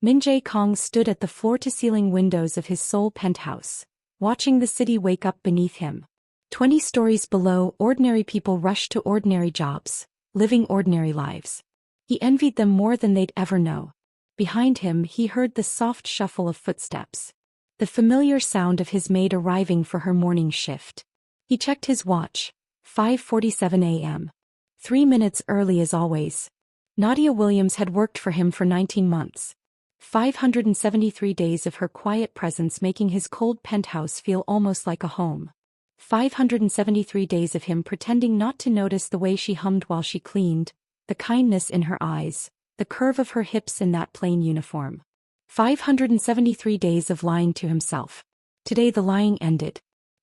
Min-Jae Kang stood at the floor-to-ceiling windows of his Seoul penthouse, watching the city wake up beneath him. 20 stories below, ordinary people rushed to ordinary jobs, living ordinary lives. He envied them more than they'd ever know. Behind him, he heard the soft shuffle of footsteps, the familiar sound of his maid arriving for her morning shift. He checked his watch. 5:47 a.m. 3 minutes early as always. Nadia Williams had worked for him for 19 months. 573 days of her quiet presence making his cold penthouse feel almost like a home. 573 days of him pretending not to notice the way she hummed while she cleaned, the kindness in her eyes, the curve of her hips in that plain uniform. 573 days of lying to himself. Today the lying ended.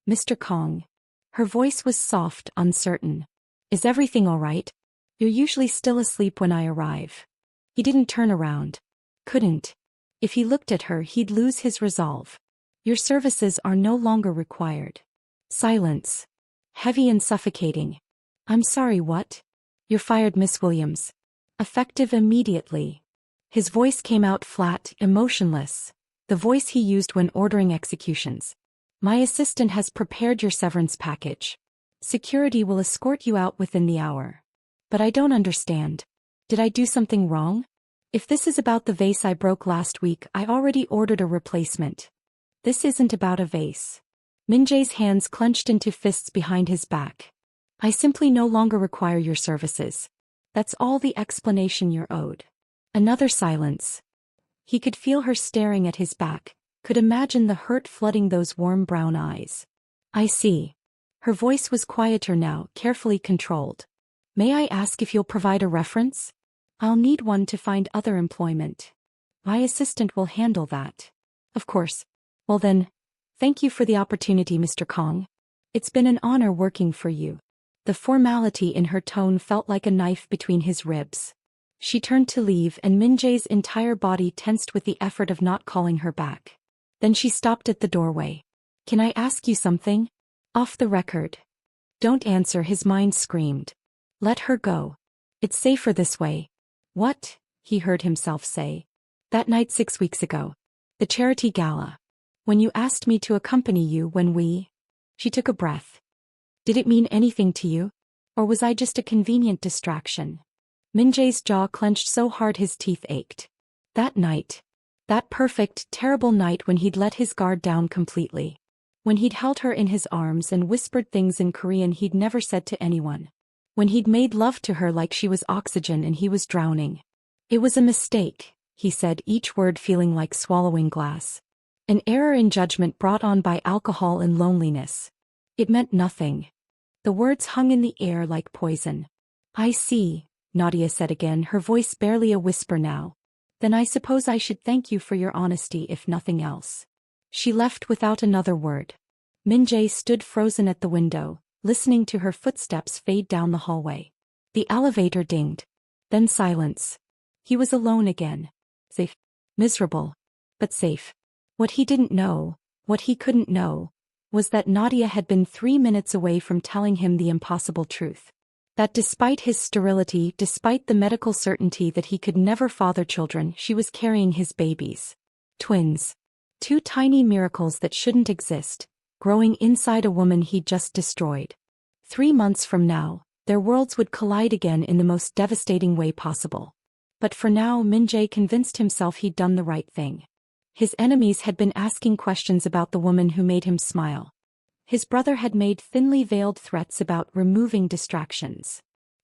Mr. Kang. Her voice was soft, uncertain. Is everything all right? You're usually still asleep when I arrive. He didn't turn around. Couldn't. If he looked at her, he'd lose his resolve. Your services are no longer required. Silence. Heavy and suffocating. I'm sorry, what? You're fired, Miss Williams. Effective immediately. His voice came out flat, emotionless, the voice he used when ordering executions. My assistant has prepared your severance package. Security will escort you out within the hour. But I don't understand. Did I do something wrong? If this is about the vase I broke last week, I already ordered a replacement. This isn't about a vase. Min-Jae's hands clenched into fists behind his back. I simply no longer require your services. That's all the explanation you're owed. Another silence. He could feel her staring at his back, could imagine the hurt flooding those warm brown eyes. I see. Her voice was quieter now, carefully controlled. May I ask if you'll provide a reference? I'll need one to find other employment. My assistant will handle that. Of course. Well then, thank you for the opportunity, Mr. Kang. It's been an honor working for you. The formality in her tone felt like a knife between his ribs. She turned to leave and Min-Jae's entire body tensed with the effort of not calling her back. Then she stopped at the doorway. Can I ask you something? Off the record. Don't answer, his mind screamed. Let her go. It's safer this way. What? He heard himself say. That night 6 weeks ago. The charity gala. When you asked me to accompany you when we... She took a breath. Did it mean anything to you? Or was I just a convenient distraction? Min-Jae's jaw clenched so hard his teeth ached. That night. That perfect, terrible night when he'd let his guard down completely. When he'd held her in his arms and whispered things in Korean he'd never said to anyone. When he'd made love to her like she was oxygen and he was drowning. It was a mistake, he said, each word feeling like swallowing glass. An error in judgment brought on by alcohol and loneliness. It meant nothing. The words hung in the air like poison. I see, Nadia said again, her voice barely a whisper now. Then I suppose I should thank you for your honesty if nothing else. She left without another word. Min-Jae stood frozen at the window, listening to her footsteps fade down the hallway. The elevator dinged. Then silence. He was alone again. Safe. Miserable. But safe. What he didn't know, what he couldn't know, was that Nadia had been 3 minutes away from telling him the impossible truth. That despite his sterility, despite the medical certainty that he could never father children, she was carrying his babies. Twins. 2 tiny miracles that shouldn't exist, growing inside a woman he'd just destroyed. 3 months from now, their worlds would collide again in the most devastating way possible. But for now, Min-Jae convinced himself he'd done the right thing. His enemies had been asking questions about the woman who made him smile. His brother had made thinly veiled threats about removing distractions.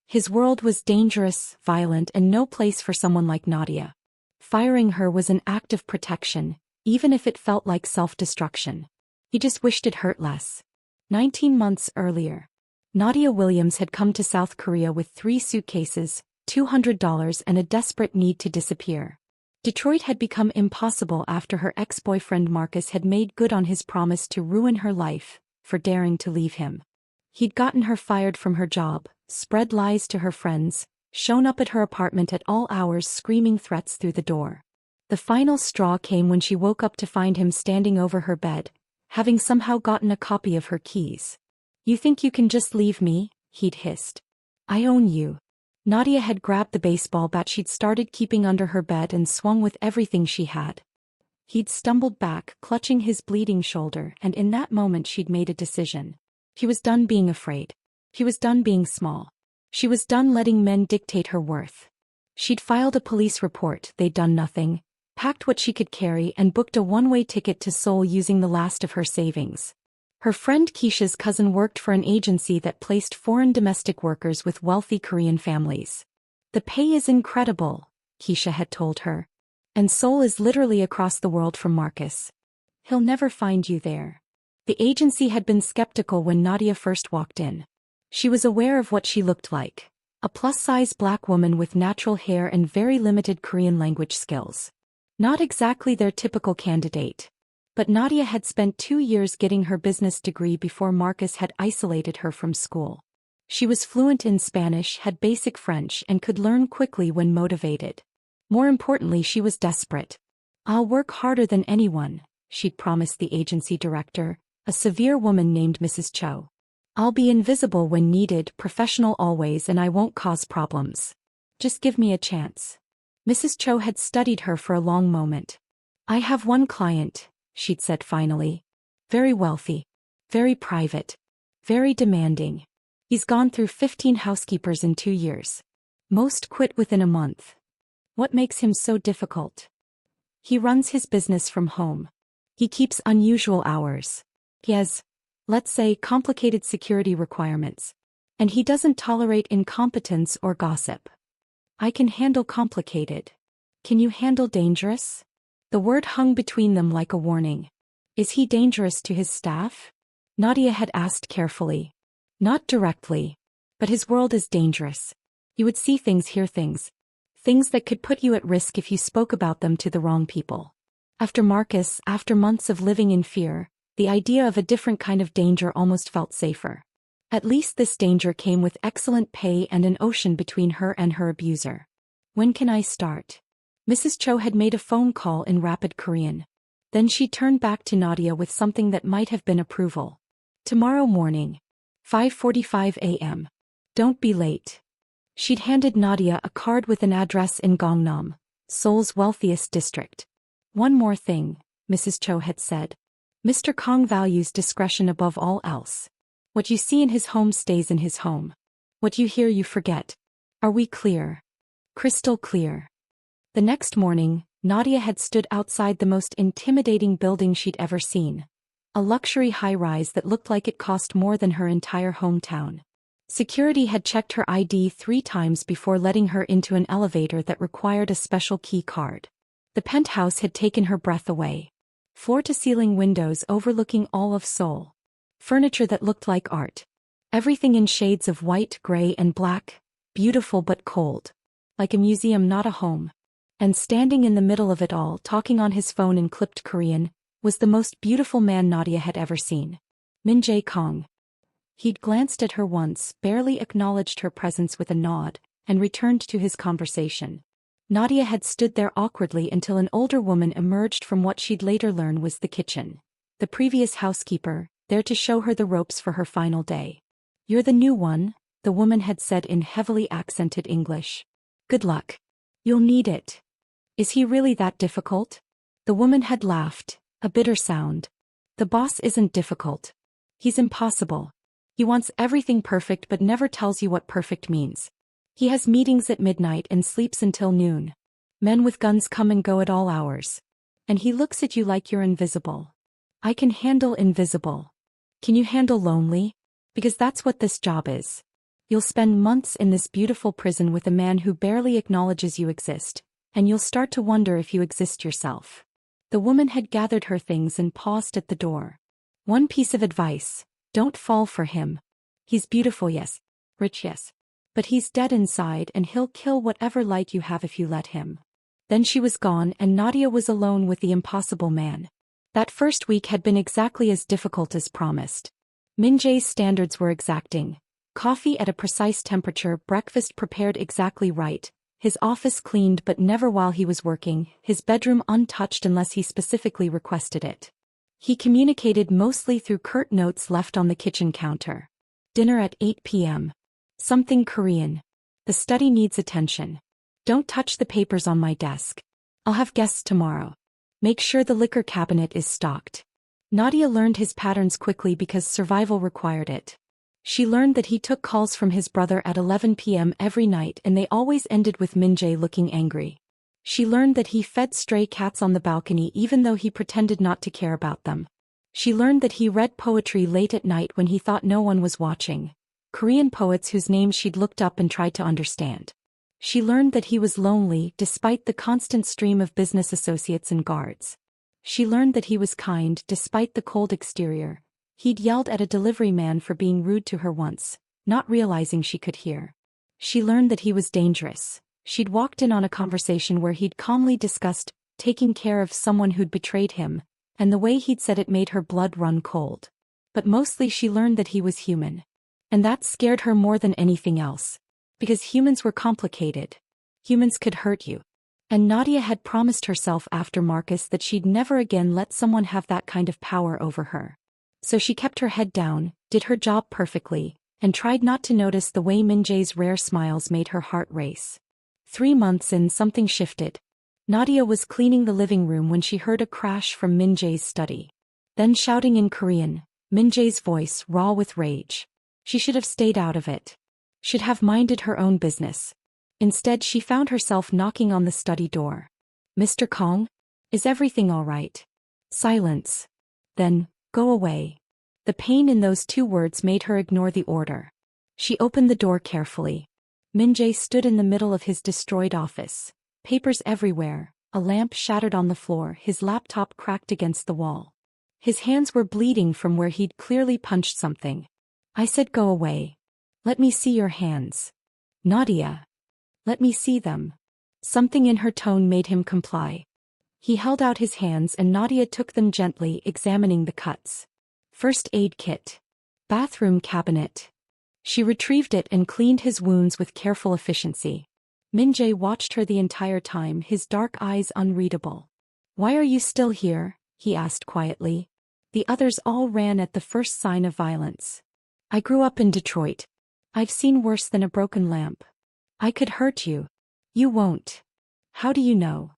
His world was dangerous, violent, and no place for someone like Nadia. Firing her was an act of protection, even if it felt like self-destruction. He just wished it hurt less. 19 months earlier, Nadia Williams had come to South Korea with 3 suitcases, $200, and a desperate need to disappear. Detroit had become impossible after her ex-boyfriend Marcus had made good on his promise to ruin her life, for daring to leave him. He'd gotten her fired from her job, spread lies to her friends, shown up at her apartment at all hours screaming threats through the door. The final straw came when she woke up to find him standing over her bed, having somehow gotten a copy of her keys. You think you can just leave me? He'd hissed. I own you. Nadia had grabbed the baseball bat she'd started keeping under her bed and swung with everything she had. He'd stumbled back, clutching his bleeding shoulder, and in that moment she'd made a decision. He was done being afraid. He was done being small. She was done letting men dictate her worth. She'd filed a police report, they'd done nothing, packed what she could carry and booked a one-way ticket to Seoul using the last of her savings. Her friend Keisha's cousin worked for an agency that placed foreign domestic workers with wealthy Korean families. "The pay is incredible," Keisha had told her. "And Seoul is literally across the world from Marcus. He'll never find you there." The agency had been skeptical when Nadia first walked in. She was aware of what she looked like. A plus-size black woman with natural hair and very limited Korean language skills. Not exactly their typical candidate. But Nadia had spent 2 years getting her business degree before Marcus had isolated her from school. She was fluent in Spanish, had basic French, and could learn quickly when motivated. More importantly, she was desperate. "I'll work harder than anyone," she'd promised the agency director, a severe woman named Mrs. Cho. "I'll be invisible when needed, professional always, and I won't cause problems. Just give me a chance." Mrs. Cho had studied her for a long moment. "I have one client," she'd said finally. "Very wealthy. Very private. Very demanding. He's gone through 15 housekeepers in 2 years. Most quit within a month. What makes him so difficult? He runs his business from home. He keeps unusual hours. He has, let's say, complicated security requirements. And he doesn't tolerate incompetence or gossip. I can handle complicated. Can you handle dangerous?" The word hung between them like a warning. "Is he dangerous to his staff?" Nadia had asked carefully. "Not directly. But his world is dangerous. You would see things, hear things. Things that could put you at risk if you spoke about them to the wrong people." After Marcus, after months of living in fear, the idea of a different kind of danger almost felt safer. At least this danger came with excellent pay and an ocean between her and her abuser. "When can I start?" Mrs. Cho had made a phone call in rapid Korean. Then she turned back to Nadia with something that might have been approval. "Tomorrow morning. 5:45 a.m. Don't be late." She'd handed Nadia a card with an address in Gangnam, Seoul's wealthiest district. "One more thing," Mrs. Cho had said. "Mr. Kang values discretion above all else. What you see in his home stays in his home. What you hear you forget. Are we clear?" Crystal clear. The next morning, Nadia had stood outside the most intimidating building she'd ever seen. A luxury high-rise that looked like it cost more than her entire hometown. Security had checked her ID 3 times before letting her into an elevator that required a special key card. The penthouse had taken her breath away. Floor-to-ceiling windows overlooking all of Seoul. Furniture that looked like art. Everything in shades of white, gray, and black, beautiful but cold. Like a museum, not a home. And standing in the middle of it all, talking on his phone in clipped Korean, was the most beautiful man Nadia had ever seen. Min-Jae Kang. He'd glanced at her once, barely acknowledged her presence with a nod, and returned to his conversation. Nadia had stood there awkwardly until an older woman emerged from what she'd later learn was the kitchen. The previous housekeeper, there to show her the ropes for her final day. "You're the new one," the woman had said in heavily accented English. "Good luck. You'll need it." "Is he really that difficult?" The woman had laughed, a bitter sound. "The boss isn't difficult. He's impossible. He wants everything perfect but never tells you what perfect means. He has meetings at midnight and sleeps until noon. Men with guns come and go at all hours. And he looks at you like you're invisible. I can handle invisible. Can you handle lonely? Because that's what this job is. You'll spend months in this beautiful prison with a man who barely acknowledges you exist, and you'll start to wonder if you exist yourself." The woman had gathered her things and paused at the door. "One piece of advice. Don't fall for him. He's beautiful, yes. Rich, yes. But he's dead inside and he'll kill whatever light you have if you let him." Then she was gone and Nadia was alone with the impossible man. That first week had been exactly as difficult as promised. Min-Jae's standards were exacting. Coffee at a precise temperature, breakfast prepared exactly right, his office cleaned but never while he was working, his bedroom untouched unless he specifically requested it. He communicated mostly through curt notes left on the kitchen counter. "Dinner at 8 p.m. Something Korean. The study needs attention. Don't touch the papers on my desk. I'll have guests tomorrow. Make sure the liquor cabinet is stocked. Nadia learned his patterns quickly because survival required it. She learned that he took calls from his brother at 11 p.m. every night and they always ended with Min-Jae looking angry. She learned that he fed stray cats on the balcony even though he pretended not to care about them. She learned that he read poetry late at night when he thought no one was watching. Korean poets whose names she'd looked up and tried to understand. She learned that he was lonely despite the constant stream of business associates and guards. She learned that he was kind despite the cold exterior. He'd yelled at a delivery man for being rude to her once, not realizing she could hear. She learned that he was dangerous. She'd walked in on a conversation where he'd calmly discussed taking care of someone who'd betrayed him, and the way he'd said it made her blood run cold. But mostly she learned that he was human. And that scared her more than anything else. Because humans were complicated. Humans could hurt you. And Nadia had promised herself after Marcus that she'd never again let someone have that kind of power over her. So she kept her head down, did her job perfectly, and tried not to notice the way Min-Jae's rare smiles made her heart race. 3 months in, something shifted. Nadia was cleaning the living room when she heard a crash from Min-Jae's study. Then shouting in Korean, Min-Jae's voice raw with rage. She should have stayed out of it. Should have minded her own business. Instead she found herself knocking on the study door. Mr. Kang? Is everything all right? Silence. Then, go away. The pain in those 2 words made her ignore the order. She opened the door carefully. Min-Jae stood in the middle of his destroyed office. Papers everywhere, a lamp shattered on the floor, his laptop cracked against the wall. His hands were bleeding from where he'd clearly punched something. I said go away. Let me see your hands. Nadia. Let me see them. Something in her tone made him comply. He held out his hands and Nadia took them gently, examining the cuts. First aid kit. Bathroom cabinet. She retrieved it and cleaned his wounds with careful efficiency. Min-Jae watched her the entire time, his dark eyes unreadable. Why are you still here? He asked quietly. The others all ran at the first sign of violence. I grew up in Detroit. I've seen worse than a broken lamp. I could hurt you. You won't. How do you know?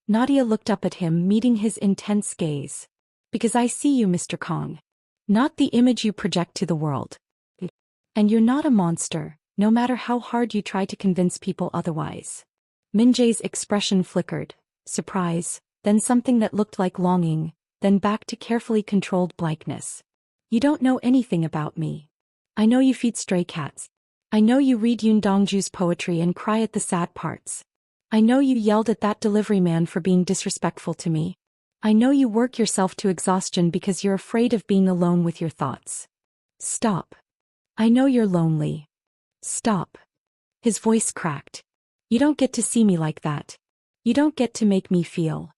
Nadia looked up at him, meeting his intense gaze. Because I see you, Mr. Kang. Not the image you project to the world. And you're not a monster, no matter how hard you try to convince people otherwise. Min-Jae's expression flickered. Surprise, then something that looked like longing, then back to carefully controlled blankness. You don't know anything about me. I know you feed stray cats. I know you read Yoon Dongju's poetry and cry at the sad parts. I know you yelled at that delivery man for being disrespectful to me. I know you work yourself to exhaustion because you're afraid of being alone with your thoughts. Stop. I know you're lonely. Stop. His voice cracked. You don't get to see me like that. You don't get to make me feel.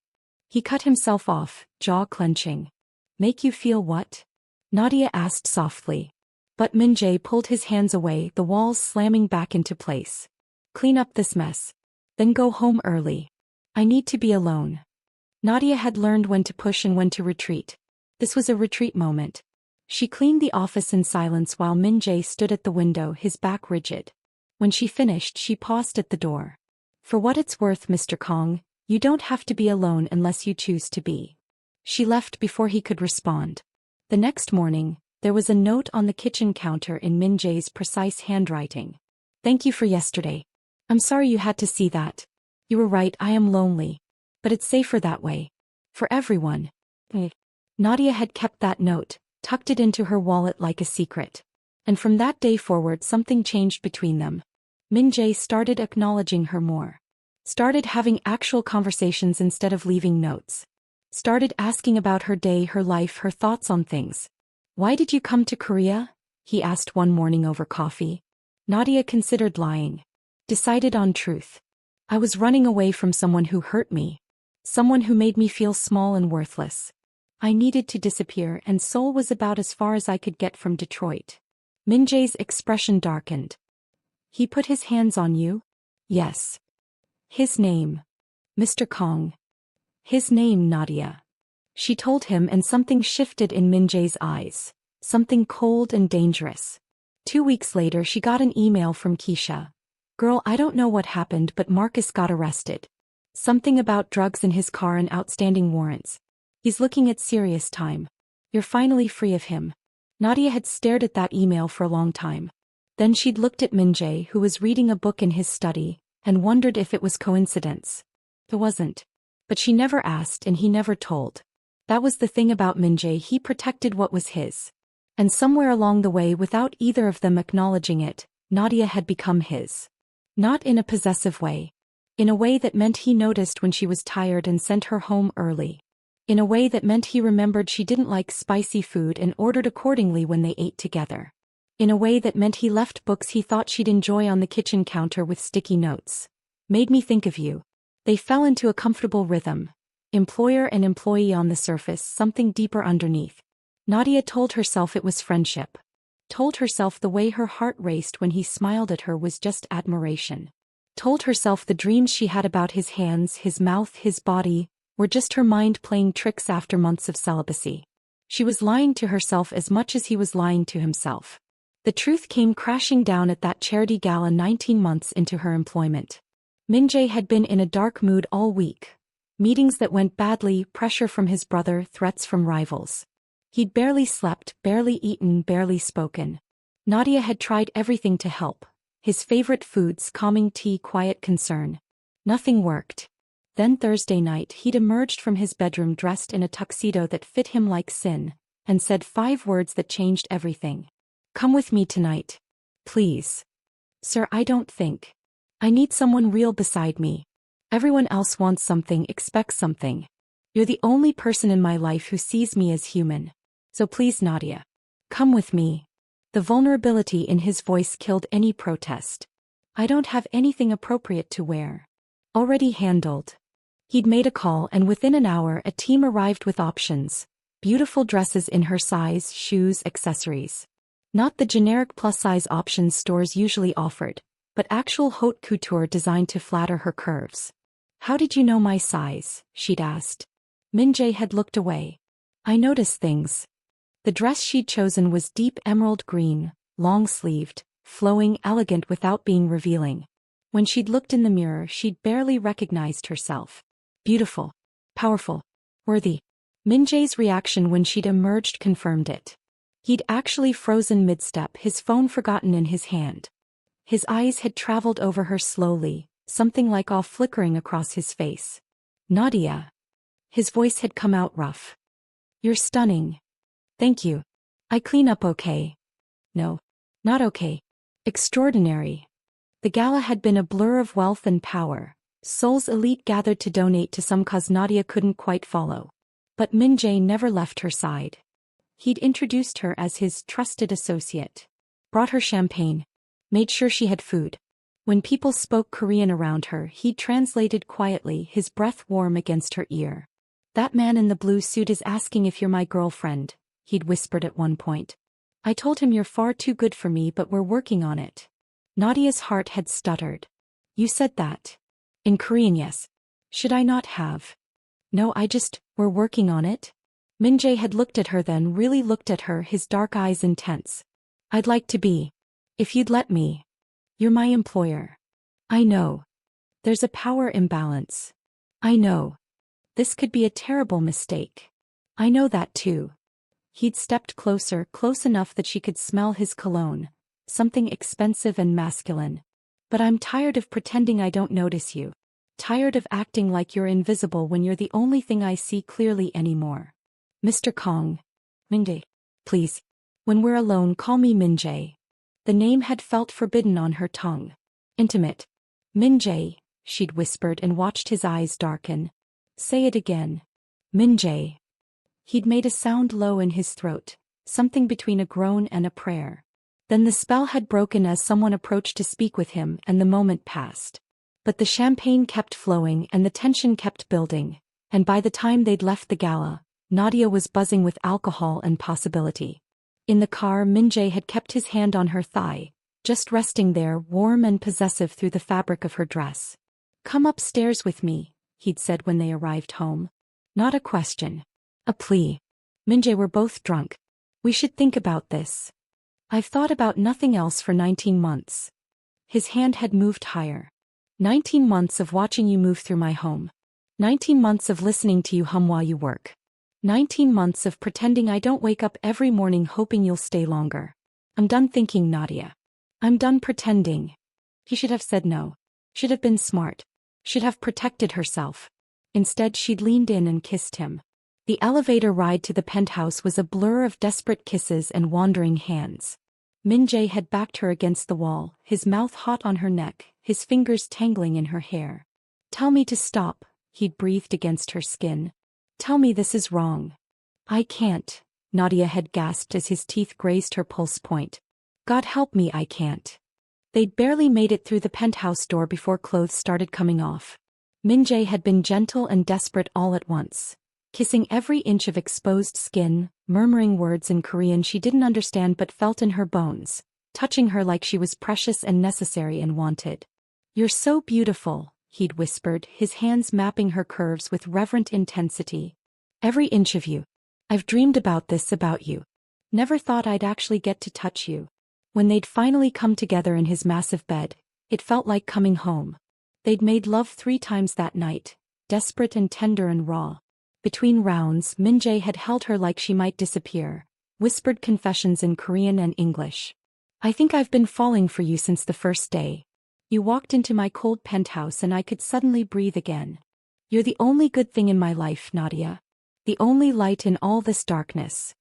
He cut himself off, jaw clenching. Make you feel what? Nadia asked softly. But Min-Jae pulled his hands away, the walls slamming back into place. Clean up this mess. Then go home early. I need to be alone. Nadia had learned when to push and when to retreat. This was a retreat moment. She cleaned the office in silence while Min-Jae stood at the window, his back rigid. When she finished, she paused at the door. For what it's worth, Mr. Kang, you don't have to be alone unless you choose to be. She left before he could respond. The next morning, there was a note on the kitchen counter in Min-Jae's precise handwriting. Thank you for yesterday. I'm sorry you had to see that. You were right, I am lonely. But it's safer that way. For everyone. Nadia had kept that note, tucked it into her wallet like a secret. And from that day forward something changed between them. Min-Jae started acknowledging her more. Started having actual conversations instead of leaving notes. Started asking about her day, her life, her thoughts on things. Why did you come to Korea? He asked one morning over coffee. Nadia considered lying. Decided on truth. I was running away from someone who hurt me. Someone who made me feel small and worthless. I needed to disappear, and Seoul was about as far as I could get from Detroit. Min-Jae's expression darkened. He put his hands on you? Yes. His name. Mr. Kang. His name, Nadia. She told him, and something shifted in Min-Jae's eyes. Something cold and dangerous. 2 weeks later she got an email from Keisha. Girl, I don't know what happened, but Marcus got arrested. Something about drugs in his car and outstanding warrants. He's looking at serious time. You're finally free of him. Nadia had stared at that email for a long time. Then she'd looked at Min-Jae, who was reading a book in his study, and wondered if it was coincidence. It wasn't. But she never asked and he never told. That was the thing about Min-Jae, he protected what was his. And somewhere along the way, without either of them acknowledging it, Nadia had become his. Not in a possessive way. In a way that meant he noticed when she was tired and sent her home early. In a way that meant he remembered she didn't like spicy food and ordered accordingly when they ate together. In a way that meant he left books he thought she'd enjoy on the kitchen counter with sticky notes. Made me think of you. They fell into a comfortable rhythm. Employer and employee on the surface, something deeper underneath. Nadia told herself it was friendship. Told herself the way her heart raced when he smiled at her was just admiration. Told herself the dreams she had about his hands, his mouth, his body, were just her mind playing tricks after months of celibacy. She was lying to herself as much as he was lying to himself. The truth came crashing down at that charity gala 19 months into her employment. Min-Jae had been in a dark mood all week. Meetings that went badly, pressure from his brother, threats from rivals. He'd barely slept, barely eaten, barely spoken. Nadia had tried everything to help. His favorite foods, calming tea, quiet concern. Nothing worked. Then Thursday night he'd emerged from his bedroom dressed in a tuxedo that fit him like sin, and said 5 words that changed everything. Come with me tonight. Please. Sir, I don't think. I need someone real beside me. Everyone else wants something, expects something. You're the only person in my life who sees me as human. So please, Nadia. Come with me. The vulnerability in his voice killed any protest. I don't have anything appropriate to wear. Already handled. He'd made a call and within an hour a team arrived with options. Beautiful dresses in her size, shoes, accessories. Not the generic plus-size options stores usually offered, but actual haute couture designed to flatter her curves. How did you know my size? She'd asked. Min-Jae had looked away. I noticed things. The dress she'd chosen was deep emerald green, long-sleeved, flowing, elegant without being revealing. When she'd looked in the mirror, she'd barely recognized herself. Beautiful. Powerful. Worthy. Min-Jae's reaction when she'd emerged confirmed it. He'd actually frozen mid-step, his phone forgotten in his hand. His eyes had traveled over her slowly, something like awe flickering across his face. Nadia. His voice had come out rough. You're stunning. Thank you. I clean up okay. No. Not okay. Extraordinary. The gala had been a blur of wealth and power. Seoul's elite gathered to donate to some cause Nadia couldn't quite follow. But Min-Jae never left her side. He'd introduced her as his trusted associate. Brought her champagne. Made sure she had food. When people spoke Korean around her, he'd translated quietly, his breath warm against her ear. That man in the blue suit is asking if you're my girlfriend, he'd whispered at one point. I told him you're far too good for me, but we're working on it. Nadia's heart had stuttered. You said that. In Korean, yes. Should I not have? No, we're working on it. Min-Jae had looked at her, then really looked at her, his dark eyes intense. I'd like to be. If you'd let me. You're my employer. I know. There's a power imbalance. I know. This could be a terrible mistake. I know that too. He'd stepped closer, close enough that she could smell his cologne, something expensive and masculine. But I'm tired of pretending I don't notice you. Tired of acting like you're invisible when you're the only thing I see clearly anymore. Mr. Kang. Min-Jae. Please. When we're alone, call me Min-Jae. The name had felt forbidden on her tongue. Intimate. Min-Jae, she'd whispered and watched his eyes darken. Say it again. Min-Jae. He'd made a sound low in his throat, something between a groan and a prayer. Then the spell had broken as someone approached to speak with him and the moment passed. But the champagne kept flowing and the tension kept building, and by the time they'd left the gala, Nadia was buzzing with alcohol and possibility. In the car, Min-Jae had kept his hand on her thigh, just resting there, warm and possessive through the fabric of her dress. Come upstairs with me, he'd said when they arrived home. Not a question. A plea. Min-Jae, we're both drunk. We should think about this. I've thought about nothing else for 19 months. His hand had moved higher. 19 months of watching you move through my home. 19 months of listening to you hum while you work. 19 months of pretending I don't wake up every morning hoping you'll stay longer. I'm done thinking, Nadia. I'm done pretending. He should have said no. Should have been smart. Should have protected herself. Instead, she'd leaned in and kissed him. The elevator ride to the penthouse was a blur of desperate kisses and wandering hands. Min-Jae had backed her against the wall, his mouth hot on her neck, his fingers tangling in her hair. Tell me to stop, he'd breathed against her skin. Tell me this is wrong. I can't, Nadia had gasped as his teeth grazed her pulse point. God help me, I can't. They'd barely made it through the penthouse door before clothes started coming off. Min-Jae had been gentle and desperate all at once, kissing every inch of exposed skin, murmuring words in Korean she didn't understand but felt in her bones, touching her like she was precious and necessary and wanted. You're so beautiful, he'd whispered, his hands mapping her curves with reverent intensity. Every inch of you. I've dreamed about this about you. Never thought I'd actually get to touch you. When they'd finally come together in his massive bed, it felt like coming home. They'd made love 3 times that night, desperate and tender and raw. Between rounds, Min-Jae had held her like she might disappear, whispered confessions in Korean and English. I think I've been falling for you since the first day. You walked into my cold penthouse and I could suddenly breathe again. You're the only good thing in my life, Nadia. The only light in all this darkness.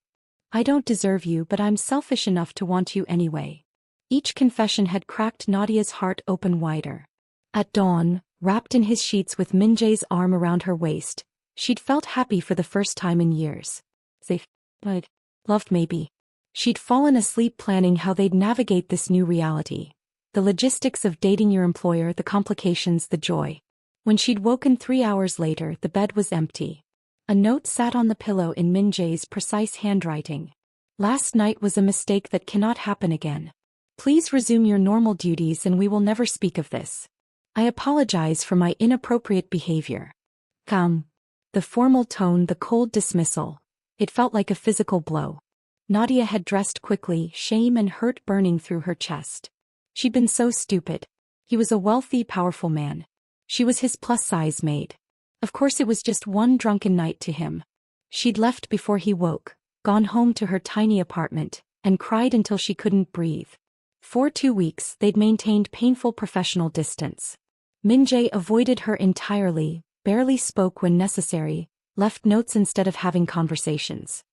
I don't deserve you, but I'm selfish enough to want you anyway. Each confession had cracked Nadia's heart open wider. At dawn, wrapped in his sheets with Min-Jae's arm around her waist, she'd felt happy for the first time in years. Safe, but loved maybe. She'd fallen asleep planning how they'd navigate this new reality. The logistics of dating your employer, the complications, the joy. When she'd woken 3 hours later, the bed was empty. A note sat on the pillow in Min-Jae's precise handwriting. Last night was a mistake that cannot happen again. Please resume your normal duties and we will never speak of this. I apologize for my inappropriate behavior. Kang. The formal tone, the cold dismissal. It felt like a physical blow. Nadia had dressed quickly, shame and hurt burning through her chest. She'd been so stupid. He was a wealthy, powerful man. She was his plus-size maid. Of course it was just one drunken night to him. She'd left before he woke, gone home to her tiny apartment, and cried until she couldn't breathe. For 2 weeks they'd maintained painful professional distance. Min-Jae avoided her entirely, barely spoke when necessary, left notes instead of having conversations.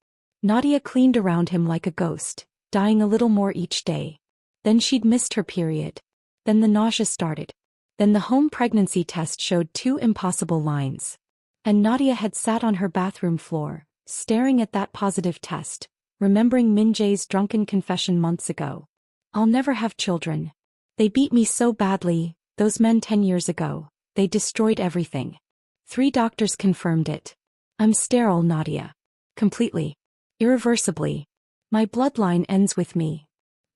Nadia cleaned around him like a ghost, dying a little more each day. Then she'd missed her period. Then the nausea started. Then the home pregnancy test showed 2 impossible lines. And Nadia had sat on her bathroom floor, staring at that positive test, remembering Min-Jae's drunken confession months ago. I'll never have children. They beat me so badly, those men 10 years ago. They destroyed everything. 3 doctors confirmed it. I'm sterile, Nadia. Completely. Irreversibly. My bloodline ends with me.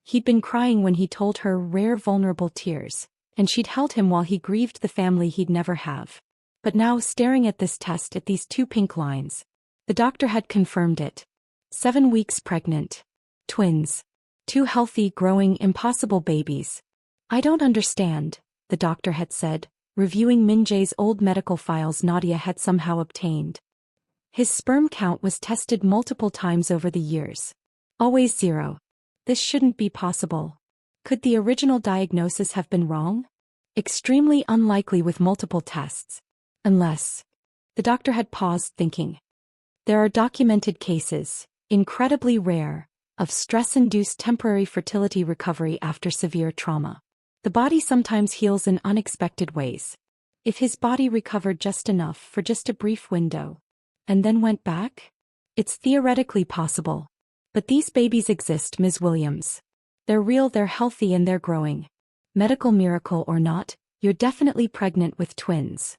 He'd been crying when he told her rare vulnerable tears, and she'd held him while he grieved the family he'd never have. But now staring at this test, at these 2 pink lines. The doctor had confirmed it. 7 weeks pregnant. Twins. 2 healthy, growing, impossible babies. I don't understand, the doctor had said, reviewing Min-Jae's old medical files Nadia had somehow obtained. His sperm count was tested multiple times over the years. Always 0. This shouldn't be possible. Could the original diagnosis have been wrong? Extremely unlikely with multiple tests. Unless. The doctor had paused, thinking. There are documented cases, incredibly rare, of stress-induced temporary fertility recovery after severe trauma. The body sometimes heals in unexpected ways. If his body recovered just enough for just a brief window, and then went back? It's theoretically possible. But these babies exist, Ms. Williams. They're real, they're healthy, and they're growing. Medical miracle or not, you're definitely pregnant with twins.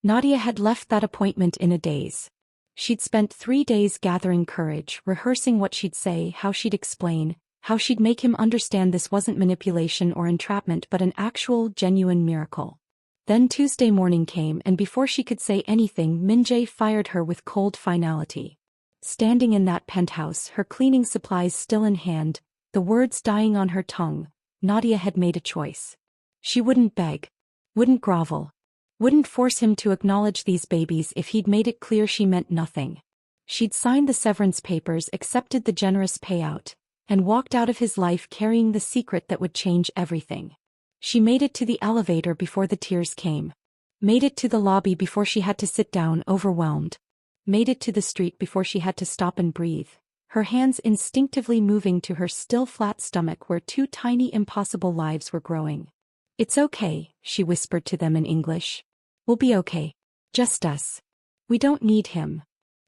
Nadia had left that appointment in a daze. She'd spent 3 days gathering courage, rehearsing what she'd say, how she'd explain, how she'd make him understand this wasn't manipulation or entrapment but an actual, genuine miracle. Then Tuesday morning came, and before she could say anything, Min-Jae fired her with cold finality. Standing in that penthouse, her cleaning supplies still in hand, the words dying on her tongue, Nadia had made a choice. She wouldn't beg. Wouldn't grovel. Wouldn't force him to acknowledge these babies if he'd made it clear she meant nothing. She'd signed the severance papers, accepted the generous payout, and walked out of his life carrying the secret that would change everything. She made it to the elevator before the tears came. Made it to the lobby before she had to sit down, overwhelmed. Made it to the street before she had to stop and breathe, her hands instinctively moving to her still flat stomach where two tiny impossible lives were growing. "It's okay," she whispered to them in English. "We'll be okay. Just us. We don't need him."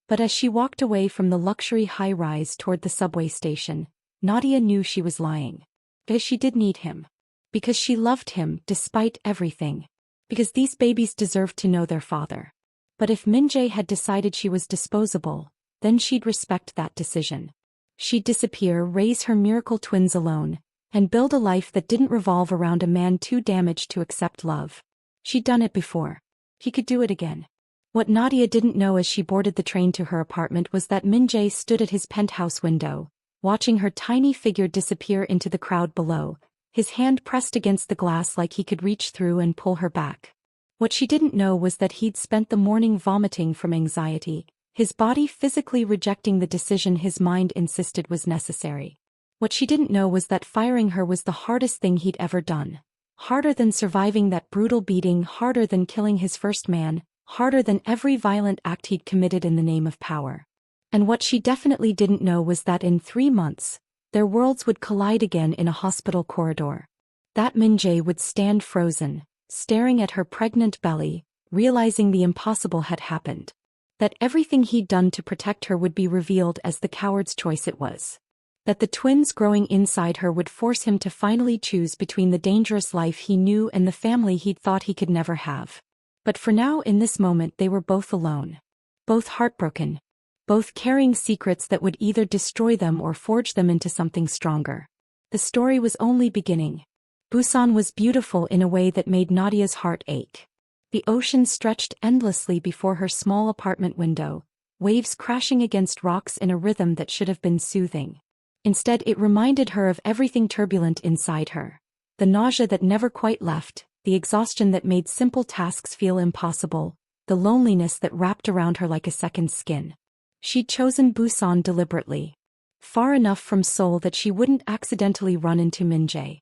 But as she walked away from the luxury high-rise toward the subway station, Nadia knew she was lying. Because she did need him. Because she loved him despite everything. Because these babies deserved to know their father. But if Min-Jae had decided she was disposable, then she'd respect that decision. She'd disappear, raise her miracle twins alone, and build a life that didn't revolve around a man too damaged to accept love. She'd done it before. He could do it again. What Nadia didn't know as she boarded the train to her apartment was that Min-Jae stood at his penthouse window, watching her tiny figure disappear into the crowd below, his hand pressed against the glass like he could reach through and pull her back. What she didn't know was that he'd spent the morning vomiting from anxiety, his body physically rejecting the decision his mind insisted was necessary. What she didn't know was that firing her was the hardest thing he'd ever done. Harder than surviving that brutal beating, harder than killing his first man, harder than every violent act he'd committed in the name of power. And what she definitely didn't know was that in 3 months, their worlds would collide again in a hospital corridor. That Min-Jae would stand frozen, staring at her pregnant belly, realizing the impossible had happened. That everything he'd done to protect her would be revealed as the coward's choice it was. That the twins growing inside her would force him to finally choose between the dangerous life he knew and the family he'd thought he could never have. But for now, in this moment, they were both alone. Both heartbroken. Both carrying secrets that would either destroy them or forge them into something stronger. The story was only beginning. Busan was beautiful in a way that made Nadia's heart ache. The ocean stretched endlessly before her small apartment window, waves crashing against rocks in a rhythm that should have been soothing. Instead, it reminded her of everything turbulent inside her. The nausea that never quite left, the exhaustion that made simple tasks feel impossible, the loneliness that wrapped around her like a second skin. She'd chosen Busan deliberately. Far enough from Seoul that she wouldn't accidentally run into Min-Jae.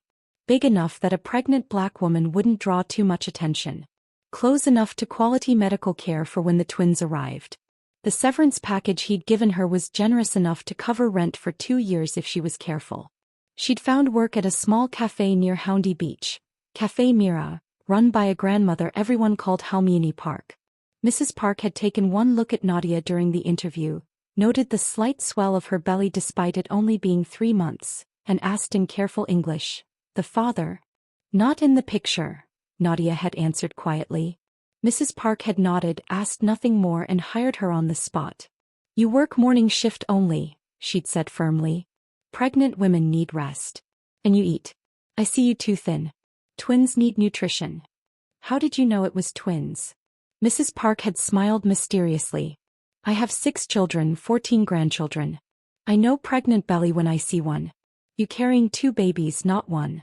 Big enough that a pregnant black woman wouldn't draw too much attention. Close enough to quality medical care for when the twins arrived. The severance package he'd given her was generous enough to cover rent for 2 years if she was careful. She'd found work at a small cafe near Haeundae Beach, Café Mira, run by a grandmother everyone called Halmini Park. Mrs. Park had taken one look at Nadia during the interview, noted the slight swell of her belly despite it only being 3 months, and asked in careful English, "The father?" "Not in the picture," Nadia had answered quietly. Mrs. Park had nodded, asked nothing more, and hired her on the spot. "You work morning shift only," she'd said firmly. "Pregnant women need rest. And you eat. I see you too thin. Twins need nutrition." "How did you know it was twins?" Mrs. Park had smiled mysteriously. "I have 6 children, 14 grandchildren. I know pregnant belly when I see one. You carrying 2 babies, not one."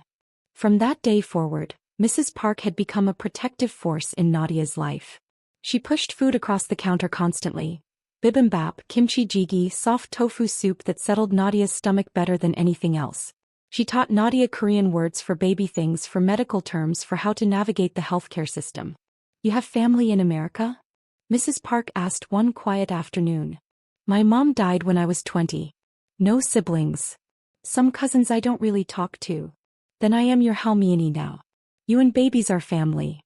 From that day forward, Mrs. Park had become a protective force in Nadia's life. She pushed food across the counter constantly. Bibimbap, kimchi jjigae, soft tofu soup that settled Nadia's stomach better than anything else. She taught Nadia Korean words for baby things, for medical terms, for how to navigate the healthcare system. "You have family in America?" Mrs. Park asked one quiet afternoon. "My mom died when I was 20. No siblings. Some cousins I don't really talk to. Then I am your Halmini now. You and babies are family."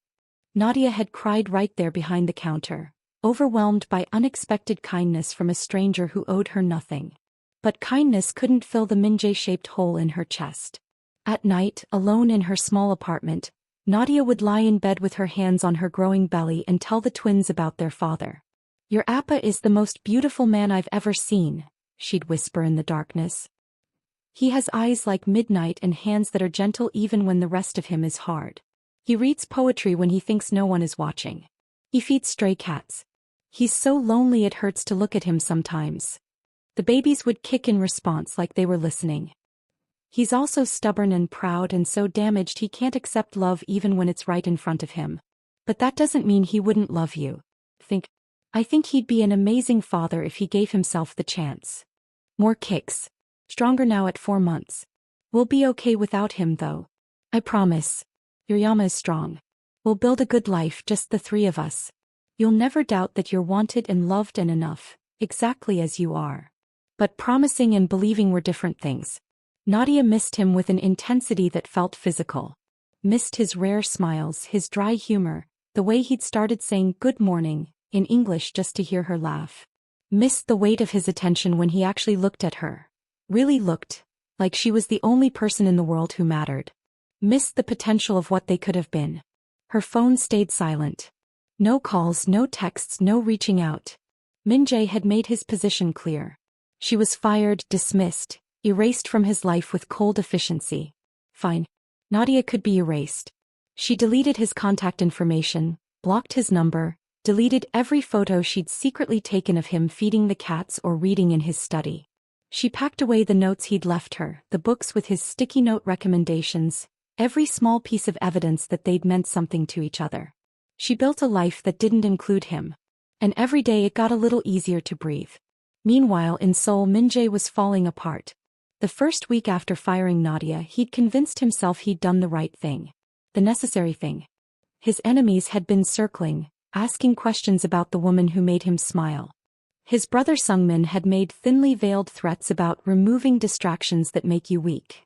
Nadia had cried right there behind the counter, overwhelmed by unexpected kindness from a stranger who owed her nothing. But kindness couldn't fill the Min-Jae-shaped hole in her chest. At night, alone in her small apartment, Nadia would lie in bed with her hands on her growing belly and tell the twins about their father. "Your Appa is the most beautiful man I've ever seen," she'd whisper in the darkness. "He has eyes like midnight and hands that are gentle even when the rest of him is hard. He reads poetry when he thinks no one is watching. He feeds stray cats. He's so lonely it hurts to look at him sometimes." The babies would kick in response like they were listening. He's also stubborn and proud and so damaged he can't accept love even when it's right in front of him. But that doesn't mean he wouldn't love you. I think he'd be an amazing father if he gave himself the chance. More kicks. Stronger now at 4 months. We'll be okay without him though. I promise. Your Yama is strong. We'll build a good life, just the 3 of us. You'll never doubt that you're wanted and loved and enough, exactly as you are. But promising and believing were different things. Nadia missed him with an intensity that felt physical. Missed his rare smiles, his dry humor, the way he'd started saying good morning in English just to hear her laugh. Missed the weight of his attention when he actually looked at her. Really looked, like she was the only person in the world who mattered. Missed the potential of what they could have been. Her phone stayed silent. No calls, no texts, no reaching out. Min-Jae had made his position clear. She was fired, dismissed, erased from his life with cold efficiency. Fine. Nadia could be erased. She deleted his contact information, blocked his number, deleted every photo she'd secretly taken of him feeding the cats or reading in his study. She packed away the notes he'd left her, the books with his sticky note recommendations, every small piece of evidence that they'd meant something to each other. She built a life that didn't include him. And every day it got a little easier to breathe. Meanwhile in Seoul, Min-Jae was falling apart. The first week after firing Nadia, he'd convinced himself he'd done the right thing. The necessary thing. His enemies had been circling, asking questions about the woman who made him smile. His brother Sungmin had made thinly veiled threats about removing distractions that make you weak.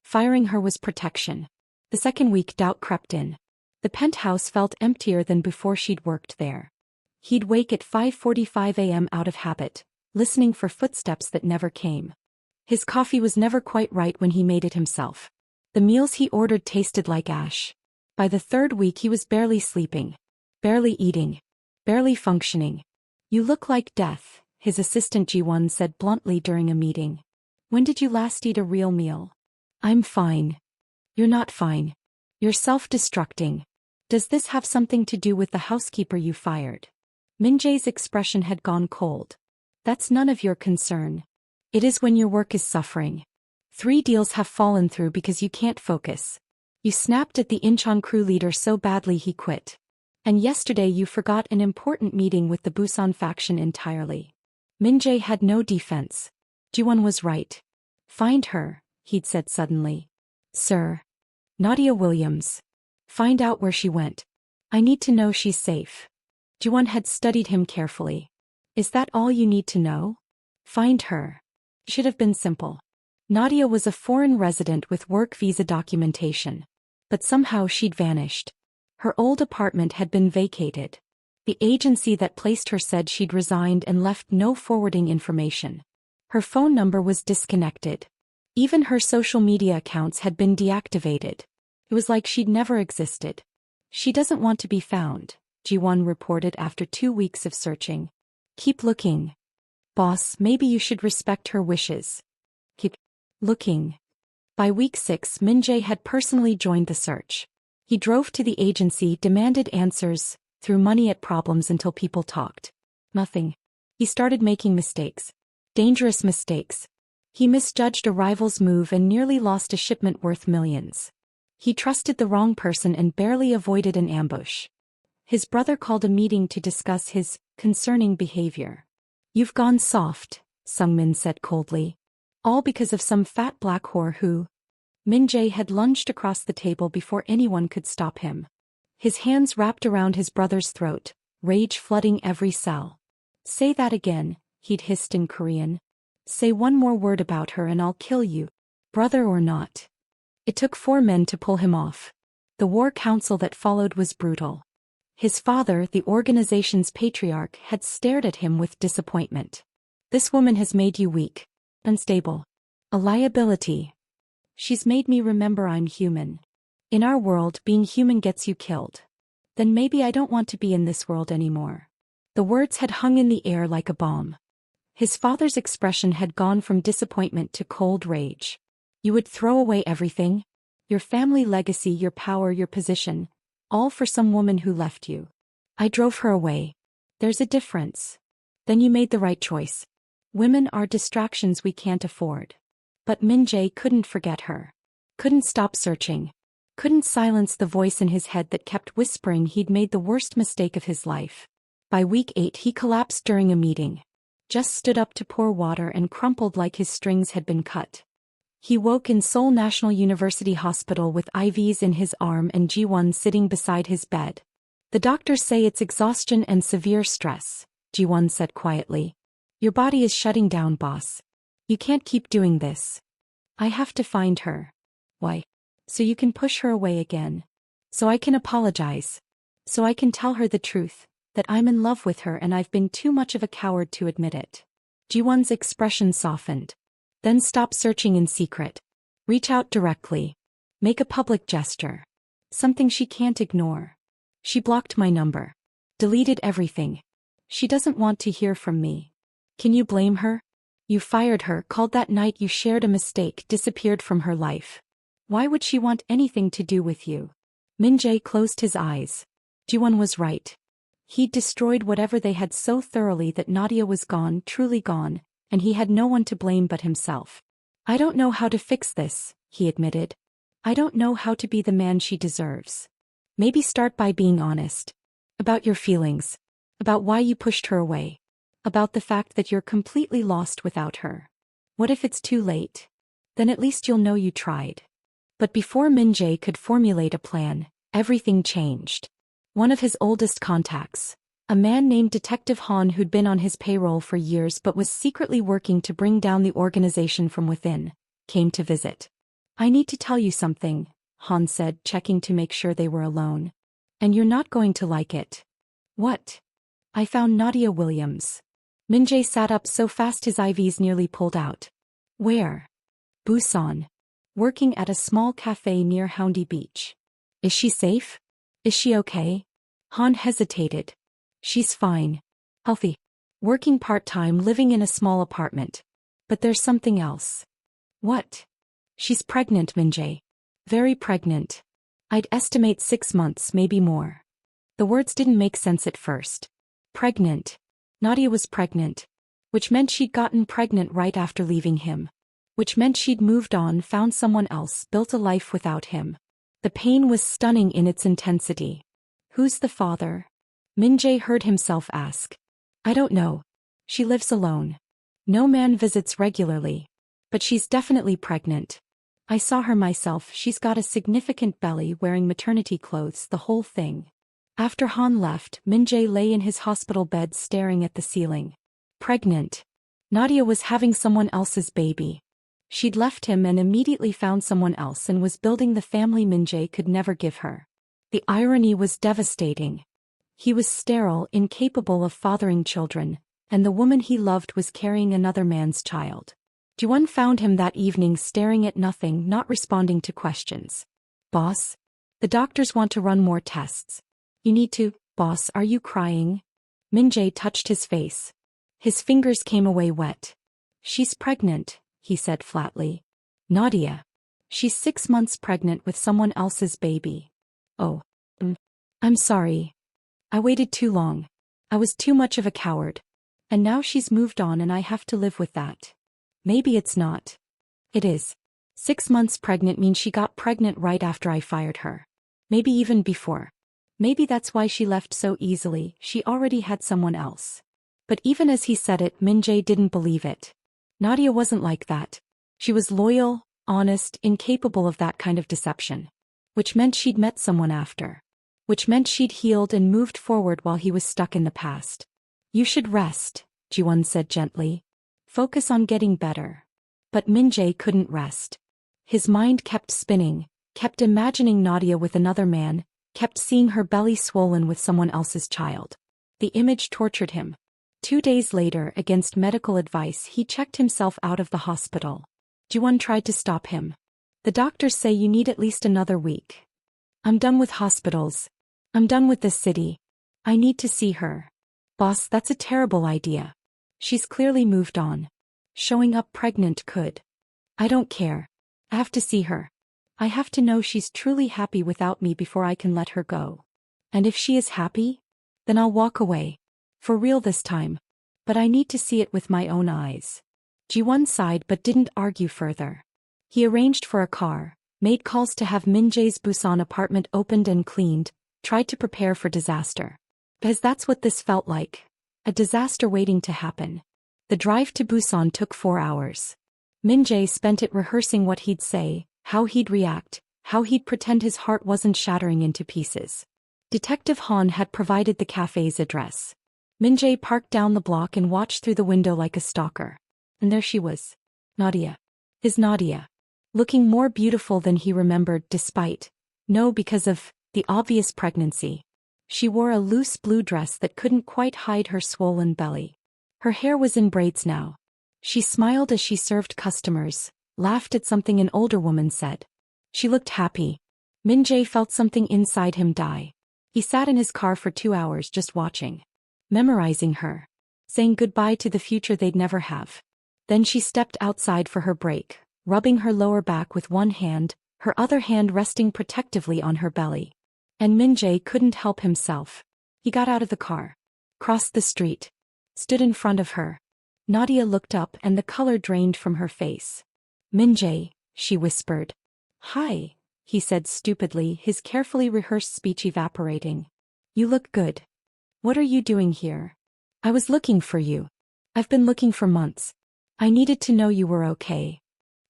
Firing her was protection. The second week doubt crept in. The penthouse felt emptier than before she'd worked there. He'd wake at 5:45 a.m. out of habit, listening for footsteps that never came. His coffee was never quite right when he made it himself. The meals he ordered tasted like ash. By the third week he was barely sleeping. Barely eating. Barely functioning. "You look like death," his assistant Ji-won said bluntly during a meeting. "When did you last eat a real meal?" "I'm fine." "You're not fine. You're self-destructing. Does this have something to do with the housekeeper you fired?" Min-Jae's expression had gone cold. "That's none of your concern. It is when your work is suffering. 3 deals have fallen through because you can't focus. You snapped at the Incheon crew leader so badly he quit. And yesterday you forgot an important meeting with the Busan faction entirely." Min-Jae had no defense. Ji-won was right. "Find her," he'd said suddenly. "Sir. Nadia Williams. Find out where she went. I need to know she's safe." Ji-won had studied him carefully. "Is that all you need to know? Find her." Should have been simple. Nadia was a foreign resident with work visa documentation. But somehow she'd vanished. Her old apartment had been vacated. The agency that placed her said she'd resigned and left no forwarding information. Her phone number was disconnected. Even her social media accounts had been deactivated. It was like she'd never existed. "She doesn't want to be found," Ji-won reported after 2 weeks of searching. "Keep looking. Boss, maybe you should respect her wishes. Keep looking." By week 6, Min-Jae had personally joined the search. He drove to the agency, demanded answers, threw money at problems until people talked. Nothing. He started making mistakes. Dangerous mistakes. He misjudged a rival's move and nearly lost a shipment worth millions. He trusted the wrong person and barely avoided an ambush. His brother called a meeting to discuss his concerning behavior. "You've gone soft," Sungmin said coldly. "All because of some fat black whore who—" Min-Jae had lunged across the table before anyone could stop him. His hands wrapped around his brother's throat, rage flooding every cell. "Say that again," he'd hissed in Korean. "Say one more word about her and I'll kill you, brother or not." It took 4 men to pull him off. The war council that followed was brutal. His father, the organization's patriarch, had stared at him with disappointment. "This woman has made you weak, unstable, a liability. She's made me remember I'm human. In our world, being human gets you killed. Then maybe I don't want to be in this world anymore." The words had hung in the air like a bomb. His father's expression had gone from disappointment to cold rage. "You would throw away everything? Your family legacy, your power, your position, all for some woman who left you." "I drove her away." "There's a difference." "Then you made the right choice. Women are distractions we can't afford." But Min-Jae couldn't forget her. Couldn't stop searching. Couldn't silence the voice in his head that kept whispering he'd made the worst mistake of his life. By week 8 he collapsed during a meeting. Just stood up to pour water and crumpled like his strings had been cut. He woke in Seoul National University Hospital with IVs in his arm and Ji-won sitting beside his bed. The doctors say it's exhaustion and severe stress, Ji-won said quietly. Your body is shutting down, boss. You can't keep doing this. I have to find her. Why? So you can push her away again. So I can apologize. So I can tell her the truth, that I'm in love with her and I've been too much of a coward to admit it. Ji-won's expression softened. Then stop searching in secret. Reach out directly. Make a public gesture. Something she can't ignore. She blocked my number. Deleted everything. She doesn't want to hear from me. Can you blame her? You fired her, called that night you shared a mistake, disappeared from her life. Why would she want anything to do with you? Min-Jae closed his eyes. Ji-won was right. He'd destroyed whatever they had so thoroughly that Nadia was gone, truly gone, and he had no one to blame but himself. I don't know how to fix this, he admitted. I don't know how to be the man she deserves. Maybe start by being honest. About your feelings. About why you pushed her away. About the fact that you're completely lost without her. What if it's too late? Then at least you'll know you tried. But before Min-Jae could formulate a plan, everything changed. One of his oldest contacts, a man named Detective Han who'd been on his payroll for years but was secretly working to bring down the organization from within, came to visit. I need to tell you something, Han said, checking to make sure they were alone. And you're not going to like it. What? I found Nadia Williams. Min-Jae sat up so fast his IVs nearly pulled out. Where? Busan. Working at a small cafe near Houndy Beach. Is she safe? Is she okay? Han hesitated. She's fine. Healthy. Working part-time, living in a small apartment. But there's something else. What? She's pregnant, Min-Jae. Very pregnant. I'd estimate 6 months, maybe more. The words didn't make sense at first. Pregnant. Nadia was pregnant. Which meant she'd gotten pregnant right after leaving him. Which meant she'd moved on, found someone else, built a life without him. The pain was stunning in its intensity. Who's the father? Min-Jae heard himself ask. I don't know. She lives alone. No man visits regularly. But she's definitely pregnant. I saw her myself, she's got a significant belly, wearing maternity clothes, the whole thing. After Han left, Min-Jae lay in his hospital bed staring at the ceiling. Pregnant. Nadia was having someone else's baby. She'd left him and immediately found someone else and was building the family Min-Jae could never give her. The irony was devastating. He was sterile, incapable of fathering children, and the woman he loved was carrying another man's child. Ji-won found him that evening staring at nothing, not responding to questions. Boss? The doctors want to run more tests. You need to, boss, are you crying? Min-Jae touched his face. His fingers came away wet. She's pregnant, he said flatly. Nadia. She's 6 months pregnant with someone else's baby. Oh. I'm sorry. I waited too long. I was too much of a coward. And now she's moved on and I have to live with that. Maybe it's not. It is. 6 months pregnant means she got pregnant right after I fired her. Maybe even before. Maybe that's why she left so easily, she already had someone else. But even as he said it, Min-Jae didn't believe it. Nadia wasn't like that. She was loyal, honest, incapable of that kind of deception. Which meant she'd met someone after. Which meant she'd healed and moved forward while he was stuck in the past. You should rest, Ji-won said gently. Focus on getting better. But Min-Jae couldn't rest. His mind kept spinning, kept imagining Nadia with another man, kept seeing her belly swollen with someone else's child. The image tortured him. 2 days later, against medical advice, he checked himself out of the hospital. Ji-won tried to stop him. The doctors say you need at least another week. I'm done with hospitals. I'm done with this city. I need to see her. Boss, that's a terrible idea. She's clearly moved on. Showing up pregnant could. I don't care. I have to see her. I have to know she's truly happy without me before I can let her go. And if she is happy, then I'll walk away. For real this time. But I need to see it with my own eyes. Ji-won sighed but didn't argue further. He arranged for a car, made calls to have Min-Jae's Busan apartment opened and cleaned, tried to prepare for disaster. Because that's what this felt like. A disaster waiting to happen. The drive to Busan took 4 hours. Min-Jae spent it rehearsing what he'd say, how he'd react, how he'd pretend his heart wasn't shattering into pieces. Detective Han had provided the cafe's address. Min-Jae parked down the block and watched through the window like a stalker. And there she was. Nadia. His Nadia. Looking more beautiful than he remembered because of the obvious pregnancy. She wore a loose blue dress that couldn't quite hide her swollen belly. Her hair was in braids now. She smiled as she served customers, laughed at something an older woman said. She looked happy. Min-Jae felt something inside him die. He sat in his car for 2 hours just watching. Memorizing her. Saying goodbye to the future they'd never have. Then she stepped outside for her break, rubbing her lower back with one hand, her other hand resting protectively on her belly. And Min-Jae couldn't help himself. He got out of the car. Crossed the street. Stood in front of her. Nadia looked up and the color drained from her face. Min-Jae, she whispered. Hi, he said stupidly, his carefully rehearsed speech evaporating. You look good. What are you doing here? I was looking for you. I've been looking for months. I needed to know you were okay.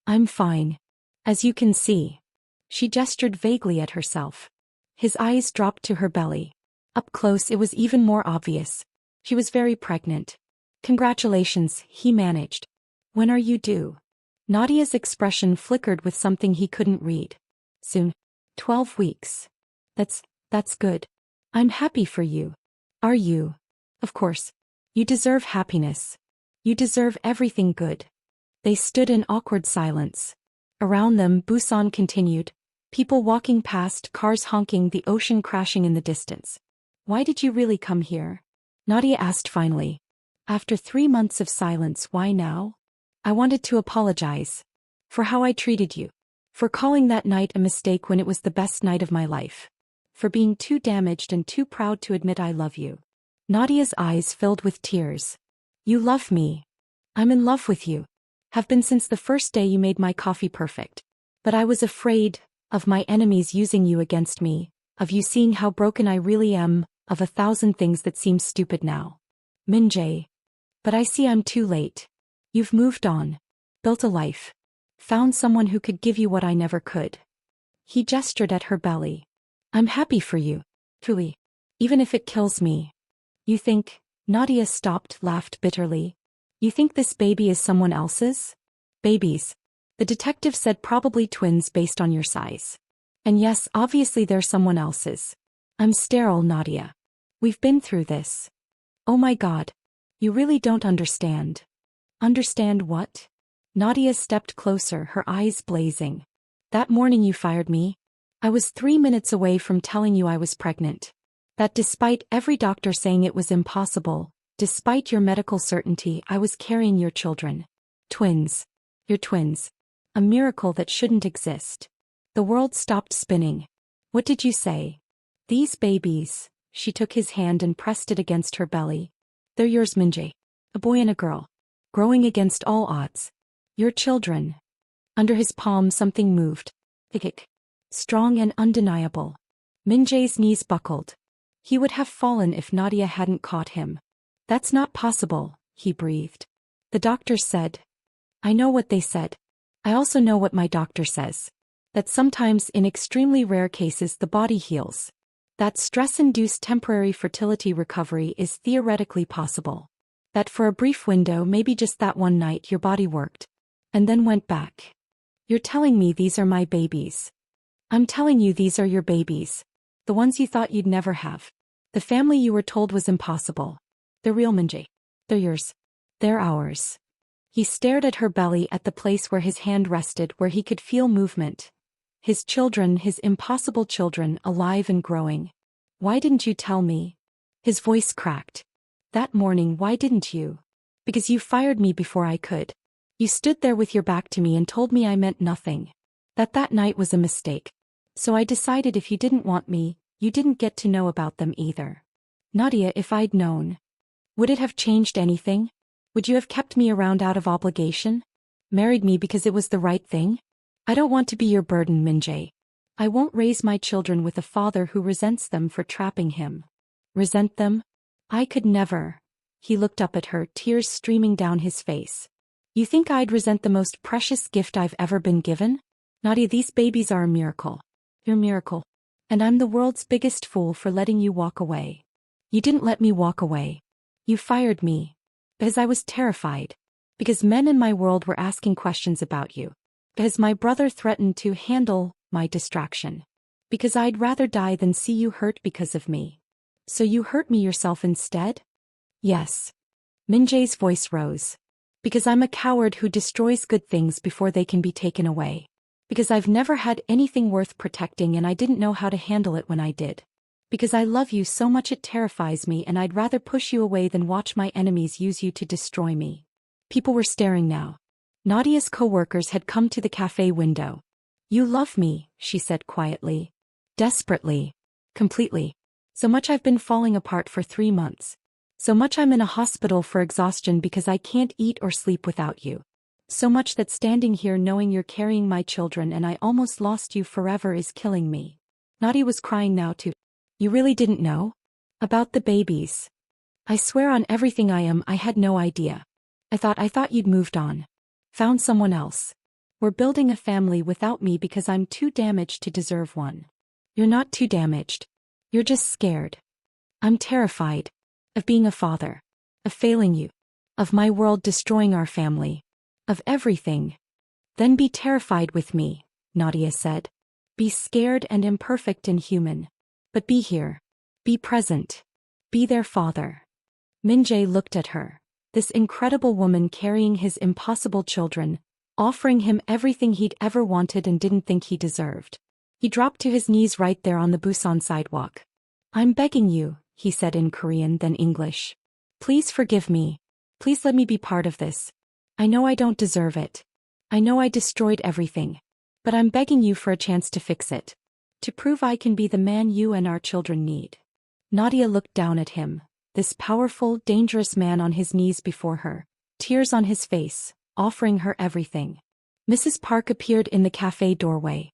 I'm fine. As you can see. She gestured vaguely at herself. His eyes dropped to her belly. Up close it was even more obvious. She was very pregnant. Congratulations, he managed. When are you due? Nadia's expression flickered with something he couldn't read. Soon. 12 weeks. That's good. I'm happy for you. Are you? Of course. You deserve happiness. You deserve everything good. They stood in awkward silence. Around them, Busan continued. People walking past, cars honking, the ocean crashing in the distance. Why did you really come here? Nadia asked finally. After 3 months of silence, why now? I wanted to apologize. For how I treated you. For calling that night a mistake when it was the best night of my life. For being too damaged and too proud to admit I love you. Nadia's eyes filled with tears. You love me. I'm in love with you. Have been since the first day you made my coffee perfect. But I was afraid of my enemies using you against me, of you seeing how broken I really am, of 1,000 things that seem stupid now. Min-Jae. But I see I'm too late. You've moved on. Built a life. Found someone who could give you what I never could. He gestured at her belly. I'm happy for you. Truly. Even if it kills me. You think? Nadia stopped, laughed bitterly. You think this baby is someone else's? Babies. The detective said probably twins based on your size. And yes, obviously they're someone else's. I'm sterile, Nadia. We've been through this. Oh my God. You really don't understand. Understand what? Nadia stepped closer, her eyes blazing. That morning you fired me. I was 3 minutes away from telling you I was pregnant. That despite every doctor saying it was impossible, despite your medical certainty, I was carrying your children. Twins. Your twins. A miracle that shouldn't exist. The world stopped spinning. What did you say? These babies. She took his hand and pressed it against her belly. They're yours, Min-Jae. A boy and a girl. Growing against all odds. Your children. Under his palm something moved. Hick. Strong and undeniable. Min-Jae's knees buckled. He would have fallen if Nadia hadn't caught him. That's not possible, he breathed. The doctors said. I know what they said. I also know what my doctor says. That sometimes in extremely rare cases the body heals. That stress-induced temporary fertility recovery is theoretically possible. That for a brief window, maybe just that one night, your body worked. And then went back. You're telling me these are my babies. I'm telling you these are your babies. The ones you thought you'd never have. The family you were told was impossible. They're real, Min-Jae. They're yours. They're ours. He stared at her belly, at the place where his hand rested, where he could feel movement. His children, his impossible children, alive and growing. Why didn't you tell me? His voice cracked. That morning, why didn't you? Because you fired me before I could. You stood there with your back to me and told me I meant nothing. That night was a mistake. So I decided if you didn't want me, you didn't get to know about them either. Nadia, if I'd known. Would it have changed anything? Would you have kept me around out of obligation? Married me because it was the right thing? I don't want to be your burden, Min-Jae. I won't raise my children with a father who resents them for trapping him. Resent them? I could never. He looked up at her, tears streaming down his face. You think I'd resent the most precious gift I've ever been given? Nadia, these babies are a miracle. You're a miracle. And I'm the world's biggest fool for letting you walk away. You didn't let me walk away. You fired me. Because I was terrified. Because men in my world were asking questions about you. Because my brother threatened to handle my distraction. Because I'd rather die than see you hurt because of me. So you hurt me yourself instead? Yes. Min-Jae's voice rose. Because I'm a coward who destroys good things before they can be taken away. Because I've never had anything worth protecting and I didn't know how to handle it when I did. Because I love you so much it terrifies me and I'd rather push you away than watch my enemies use you to destroy me. People were staring now. Nadia's co-workers had come to the cafe window. You love me, she said quietly. Desperately. Completely. So much I've been falling apart for 3 months. So much I'm in a hospital for exhaustion because I can't eat or sleep without you. So much that standing here knowing you're carrying my children and I almost lost you forever is killing me. Nadia was crying now too. You really didn't know? About the babies. I swear on everything I had no idea. I thought you'd moved on. Found someone else. We're building a family without me because I'm too damaged to deserve one. You're not too damaged. You're just scared. I'm terrified. Of being a father. Of failing you. Of my world destroying our family. Of everything. Then be terrified with me, Nadia said. Be scared and imperfect and human. But be here. Be present. Be their father. Min-Jae looked at her. This incredible woman carrying his impossible children, offering him everything he'd ever wanted and didn't think he deserved. He dropped to his knees right there on the Busan sidewalk. I'm begging you, he said in Korean then English. Please forgive me. Please let me be part of this. I know I don't deserve it. I know I destroyed everything. But I'm begging you for a chance to fix it. To prove I can be the man you and our children need. Nadia looked down at him, this powerful, dangerous man on his knees before her, tears on his face, offering her everything. Mrs. Park appeared in the cafe doorway.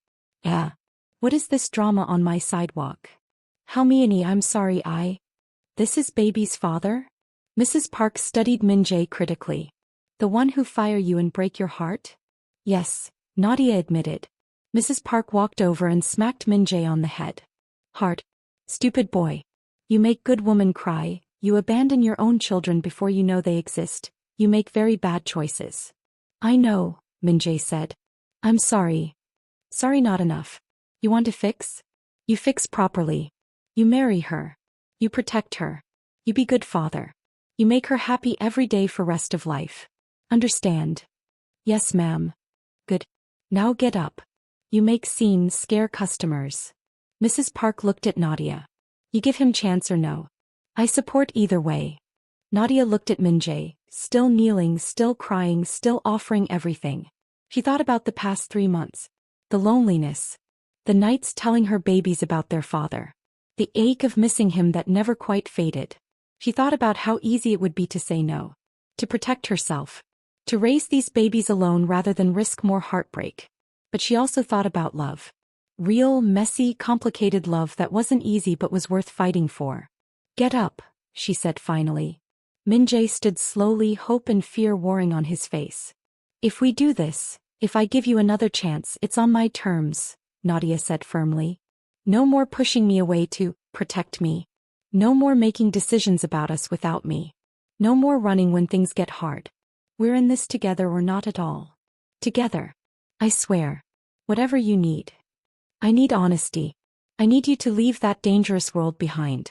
What is this drama on my sidewalk? How meany I'm sorry This is baby's father? Mrs. Park studied Min-Jae critically. The one who fire you and break your heart? Yes, Nadia admitted. Mrs. Park walked over and smacked Min-Jae on the head. Hard. Stupid boy. You make good woman cry, you abandon your own children before you know they exist, you make very bad choices. I know, Min-Jae said. I'm sorry. Sorry not enough. You want to fix? You fix properly. You marry her. You protect her. You be good father. You make her happy every day for rest of life. Understand? Yes, ma'am. Good. Now get up. You make scenes, scare customers. Mrs. Park looked at Nadia. You give him chance or no? I support either way. Nadia looked at Min-Jae, still kneeling, still crying, still offering everything. She thought about the past 3 months. The loneliness. The nights telling her babies about their father. The ache of missing him that never quite faded. She thought about how easy it would be to say no. To protect herself. To raise these babies alone rather than risk more heartbreak. But she also thought about love. Real, messy, complicated love that wasn't easy but was worth fighting for. Get up, she said finally. Min-Jae stood slowly, hope and fear warring on his face. If we do this, if I give you another chance, it's on my terms, Nadia said firmly. No more pushing me away to protect me. No more making decisions about us without me. No more running when things get hard. We're in this together or not at all. Together. I swear. Whatever you need. I need honesty. I need you to leave that dangerous world behind.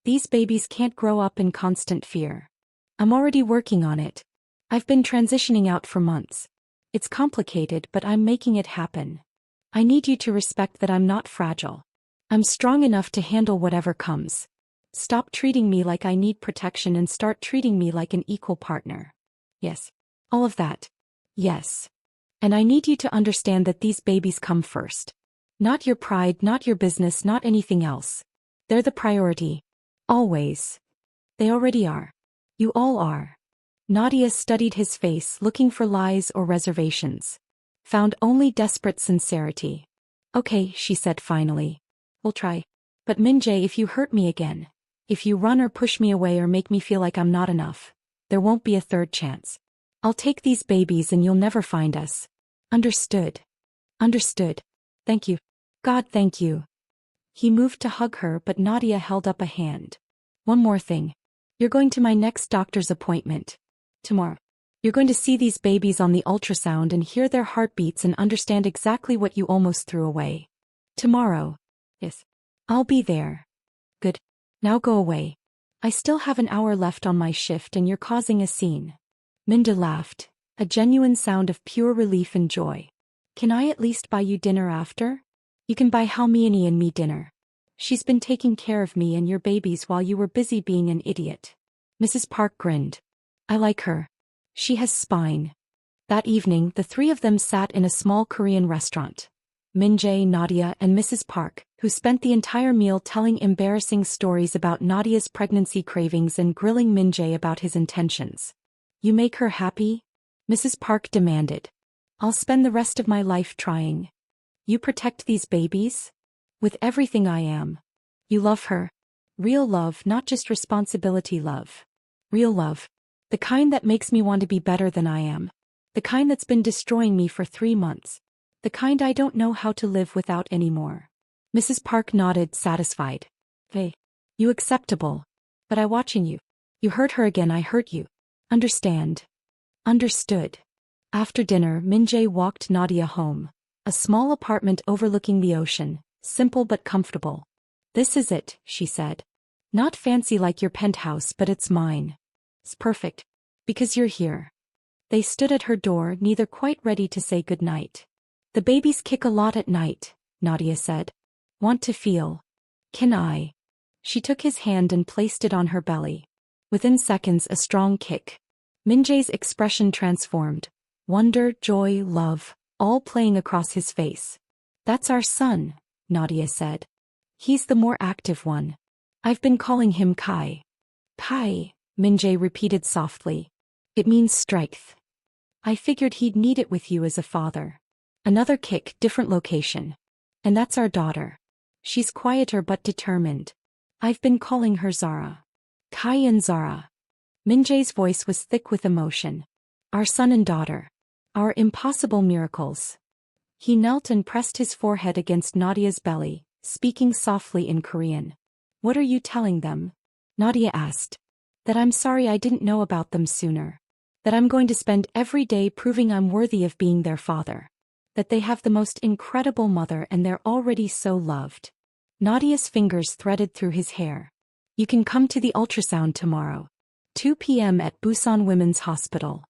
These babies can't grow up in constant fear. I'm already working on it. I've been transitioning out for months. It's complicated, but I'm making it happen. I need you to respect that I'm not fragile. I'm strong enough to handle whatever comes. Stop treating me like I need protection and start treating me like an equal partner. Yes. All of that. Yes. And I need you to understand that these babies come first. Not your pride, not your business, not anything else. They're the priority. Always. They already are. You all are. Nadia studied his face, looking for lies or reservations. Found only desperate sincerity. Okay, she said finally. We'll try. But Min-Jae, if you hurt me again, if you run or push me away or make me feel like I'm not enough, there won't be a third chance. I'll take these babies and you'll never find us. Understood. Understood. Thank you. God, thank you. He moved to hug her, but Nadia held up a hand. One more thing. You're going to my next doctor's appointment. Tomorrow. You're going to see these babies on the ultrasound and hear their heartbeats and understand exactly what you almost threw away. Tomorrow. Yes. I'll be there. Good. Now go away. I still have an hour left on my shift and you're causing a scene. Min-Jae laughed, a genuine sound of pure relief and joy. Can I at least buy you dinner after? You can buy Halmiani and me dinner. She's been taking care of me and your babies while you were busy being an idiot. Mrs. Park grinned. I like her. She has spine. That evening, the three of them sat in a small Korean restaurant. Min-Jae, Nadia, and Mrs. Park, who spent the entire meal telling embarrassing stories about Nadia's pregnancy cravings and grilling Min-Jae about his intentions. You make her happy? Mrs. Park demanded. I'll spend the rest of my life trying. You protect these babies? With everything I am. You love her. Real love, not just responsibility love. Real love. The kind that makes me want to be better than I am. The kind that's been destroying me for 3 months. The kind I don't know how to live without anymore. Mrs. Park nodded, satisfied. Hey. You acceptable. But I watching you. You hurt her again, I hurt you. Understand. Understood. After dinner, Min-Jae walked Nadia home. A small apartment overlooking the ocean, simple but comfortable. This is it, she said. Not fancy like your penthouse, but it's mine. It's perfect. Because you're here. They stood at her door, neither quite ready to say goodnight. The babies kick a lot at night, Nadia said. Want to feel? Can I? She took his hand and placed it on her belly. Within seconds, a strong kick. Min-Jae's expression transformed. Wonder, joy, love, all playing across his face. That's our son, Nadia said. He's the more active one. I've been calling him Kai. Kai, Min-Jae repeated softly. It means strength. I figured he'd need it with you as a father. Another kick, different location. And that's our daughter. She's quieter but determined. I've been calling her Zara. Kai and Zara. Min-Jae's voice was thick with emotion. Our son and daughter. Our impossible miracles. He knelt and pressed his forehead against Nadia's belly, speaking softly in Korean. What are you telling them? Nadia asked. That I'm sorry I didn't know about them sooner. That I'm going to spend every day proving I'm worthy of being their father. That they have the most incredible mother and they're already so loved. Nadia's fingers threaded through his hair. You can come to the ultrasound tomorrow. 2 p.m. at Busan Women's Hospital.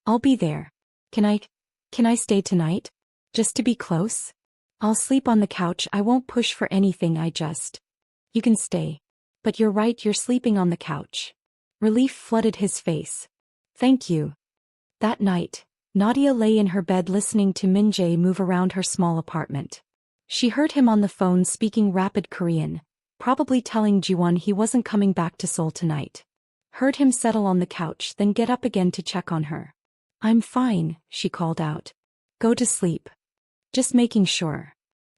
I'll be there. Can I stay tonight? Just to be close? I'll sleep on the couch, I won't push for anything, You can stay. But you're right, you're sleeping on the couch. Relief flooded his face. Thank you. That night, Nadia lay in her bed listening to Min-Jae move around her small apartment. She heard him on the phone speaking rapid Korean, probably telling Ji-won he wasn't coming back to Seoul tonight. Heard him settle on the couch, then get up again to check on her. I'm fine, she called out. Go to sleep. Just making sure.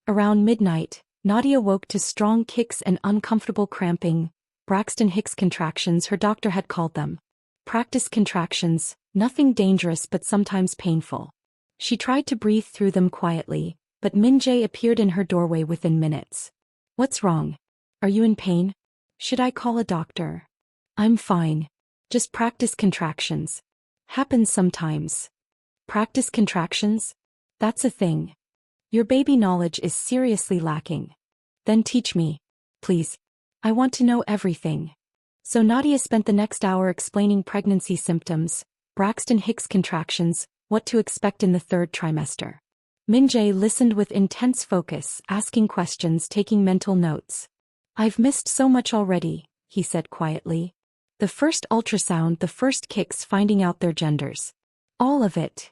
Around midnight, Nadia woke to strong kicks and uncomfortable cramping, Braxton Hicks contractions her doctor had called them. Practice contractions, nothing dangerous but sometimes painful. She tried to breathe through them quietly, but Min-Jae appeared in her doorway within minutes. What's wrong? Are you in pain? Should I call a doctor? I'm fine. Just practice contractions. Happens sometimes. Practice contractions? That's a thing. Your baby knowledge is seriously lacking. Then teach me. Please. I want to know everything. So Nadia spent the next hour explaining pregnancy symptoms, Braxton Hicks contractions, what to expect in the 3rd trimester. Min-Jae listened with intense focus, asking questions, taking mental notes. I've missed so much already, he said quietly. The first ultrasound, the first kicks, finding out their genders. All of it.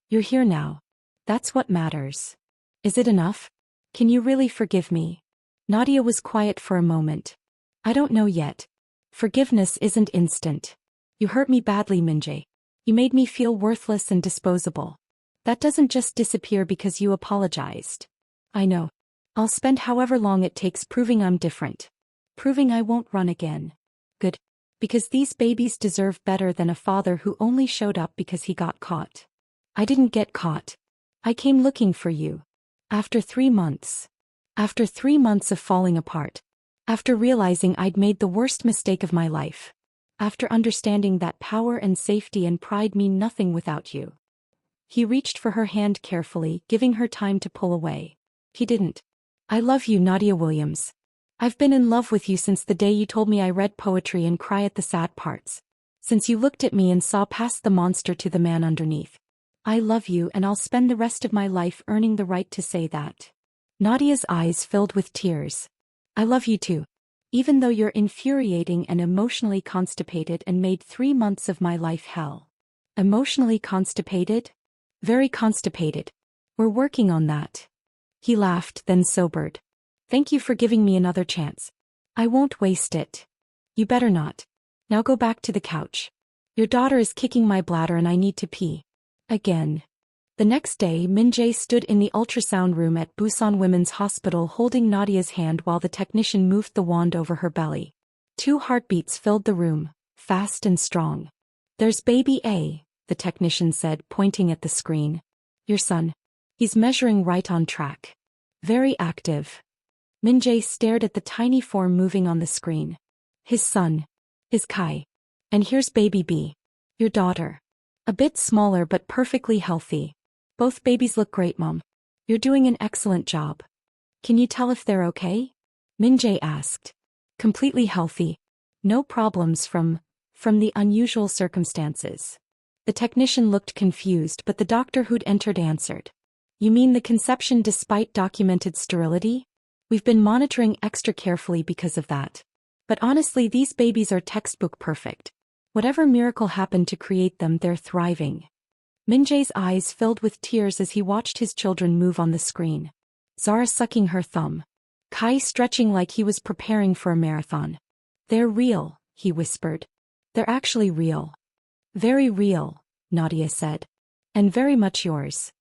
You're here now. That's what matters. Is it enough? Can you really forgive me? Nadia was quiet for a moment. I don't know yet. Forgiveness isn't instant. You hurt me badly, Min-Jae. You made me feel worthless and disposable. That doesn't just disappear because you apologized. I know. I'll spend however long it takes proving I'm different. Proving I won't run again. Good. Because these babies deserve better than a father who only showed up because he got caught. I didn't get caught. I came looking for you. After 3 months. After 3 months of falling apart. After realizing I'd made the worst mistake of my life. After understanding that power and safety and pride mean nothing without you. He reached for her hand carefully, giving her time to pull away. He didn't. I love you, Nadia Williams. I've been in love with you since the day you told me I read poetry and cry at the sad parts. Since you looked at me and saw past the monster to the man underneath. I love you and I'll spend the rest of my life earning the right to say that. Nadia's eyes filled with tears. I love you too. Even though you're infuriating and emotionally constipated and made 3 months of my life hell. Emotionally constipated? Very constipated. We're working on that. He laughed, then sobered. Thank you for giving me another chance. I won't waste it. You better not. Now go back to the couch. Your daughter is kicking my bladder and I need to pee. Again. The next day, Min-Jae stood in the ultrasound room at Busan Women's Hospital holding Nadia's hand while the technician moved the wand over her belly. 2 heartbeats filled the room, fast and strong. There's baby A, the technician said, pointing at the screen. Your son. He's measuring right on track. Very active. Min-Jae stared at the tiny form moving on the screen. His son. His Kai. And here's baby B. Your daughter. A bit smaller but perfectly healthy. Both babies look great, Mom. You're doing an excellent job. Can you tell if they're okay? Min-Jae asked. Completely healthy. No problems from the unusual circumstances. The technician looked confused, but the doctor who'd entered answered. You mean the conception despite documented sterility? We've been monitoring extra carefully because of that. But honestly, these babies are textbook perfect. Whatever miracle happened to create them, they're thriving. Min-Jae's eyes filled with tears as he watched his children move on the screen. Zara sucking her thumb. Kai stretching like he was preparing for a marathon. They're real, he whispered. They're actually real. Very real, Nadia said. And very much yours.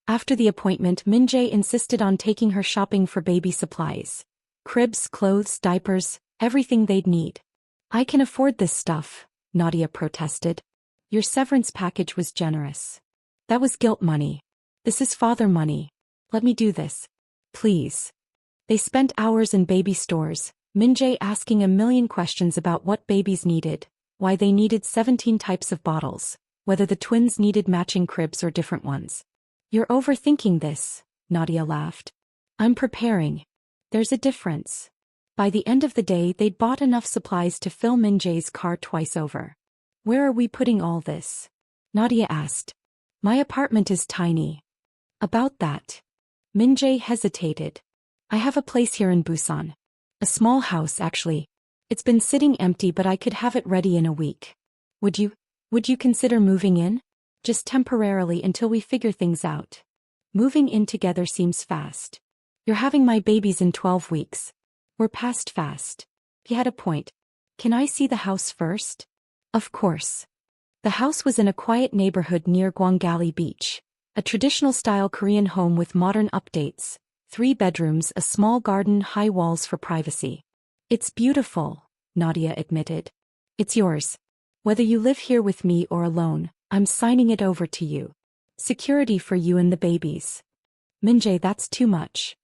After the appointment, Min-Jae insisted on taking her shopping for baby supplies. Cribs, clothes, diapers, everything they'd need. I can afford this stuff, Nadia protested. Your severance package was generous. That was guilt money. This is father money. Let me do this. Please. They spent hours in baby stores, Min-Jae asking a million questions about what babies needed, why they needed 17 types of bottles, whether the twins needed matching cribs or different ones. You're overthinking this, Nadia laughed. I'm preparing. There's a difference. By the end of the day, they'd bought enough supplies to fill Min-Jae's car twice over. Where are we putting all this? Nadia asked. My apartment is tiny. About that. Min-Jae hesitated. I have a place here in Busan. A small house, actually. It's been sitting empty, but I could have it ready in a week. Would you consider moving in? Just temporarily until we figure things out. Moving in together seems fast. You're having my babies in 12 weeks. We're past fast. He had a point. Can I see the house first? Of course. The house was in a quiet neighborhood near Gwangali Beach. A traditional-style Korean home with modern updates. 3 bedrooms, a small garden, high walls for privacy. It's beautiful, Nadia admitted. It's yours. Whether you live here with me or alone, I'm signing it over to you. Security for you and the babies. Min-Jae, that's too much.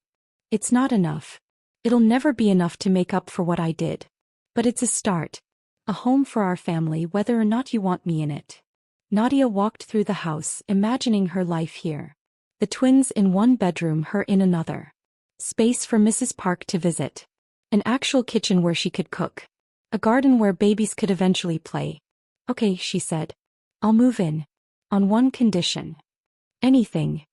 It's not enough. It'll never be enough to make up for what I did. But it's a start. A home for our family, whether or not you want me in it. Nadia walked through the house, imagining her life here. The twins in one bedroom, her in another. Space for Mrs. Park to visit. An actual kitchen where she could cook. A garden where babies could eventually play. Okay, she said. I'll move in. On one condition. Anything.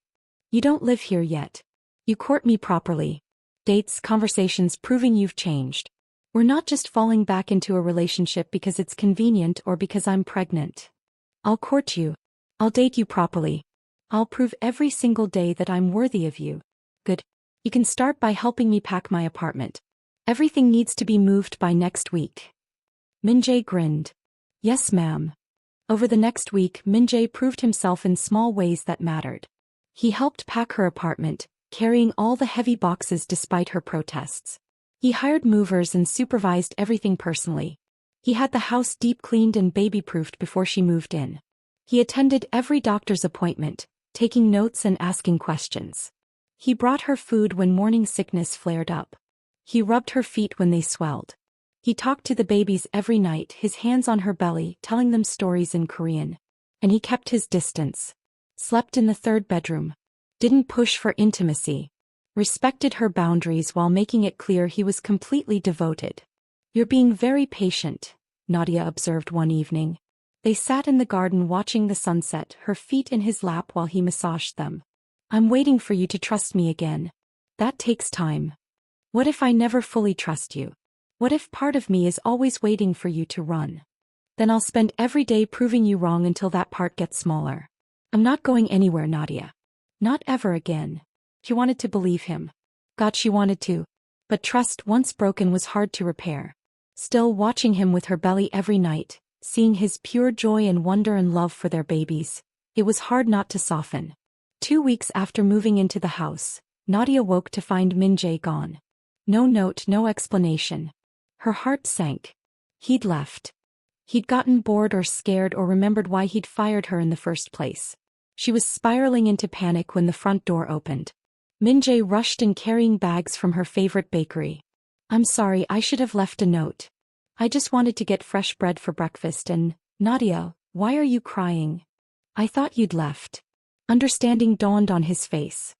You don't live here yet. You court me properly. Dates, conversations proving you've changed. We're not just falling back into a relationship because it's convenient or because I'm pregnant. I'll court you. I'll date you properly. I'll prove every single day that I'm worthy of you. Good. You can start by helping me pack my apartment. Everything needs to be moved by next week. Min-Jae grinned. Yes, ma'am. Over the next week, Min-Jae proved himself in small ways that mattered. He helped pack her apartment, carrying all the heavy boxes despite her protests. He hired movers and supervised everything personally. He had the house deep cleaned and baby-proofed before she moved in. He attended every doctor's appointment, taking notes and asking questions. He brought her food when morning sickness flared up. He rubbed her feet when they swelled. He talked to the babies every night, his hands on her belly, telling them stories in Korean. And he kept his distance. Slept in the third bedroom. Didn't push for intimacy. Respected her boundaries while making it clear he was completely devoted. "You're being very patient," Nadia observed one evening. They sat in the garden watching the sunset, her feet in his lap while he massaged them. "I'm waiting for you to trust me again. That takes time. What if I never fully trust you? What if part of me is always waiting for you to run? Then I'll spend every day proving you wrong until that part gets smaller. I'm not going anywhere, Nadia. Not ever again." She wanted to believe him. God, she wanted to. But trust once broken was hard to repair. Still, watching him with her belly every night, seeing his pure joy and wonder and love for their babies, it was hard not to soften. 2 weeks after moving into the house, Nadia woke to find Min-Jae gone. No note, no explanation. Her heart sank. He'd left. He'd gotten bored or scared or remembered why he'd fired her in the first place. She was spiraling into panic when the front door opened. Min-Jae rushed in carrying bags from her favorite bakery. "I'm sorry, I should have left a note. I just wanted to get fresh bread for breakfast and, Nadia, why are you crying? I thought you'd left." Understanding dawned on his face.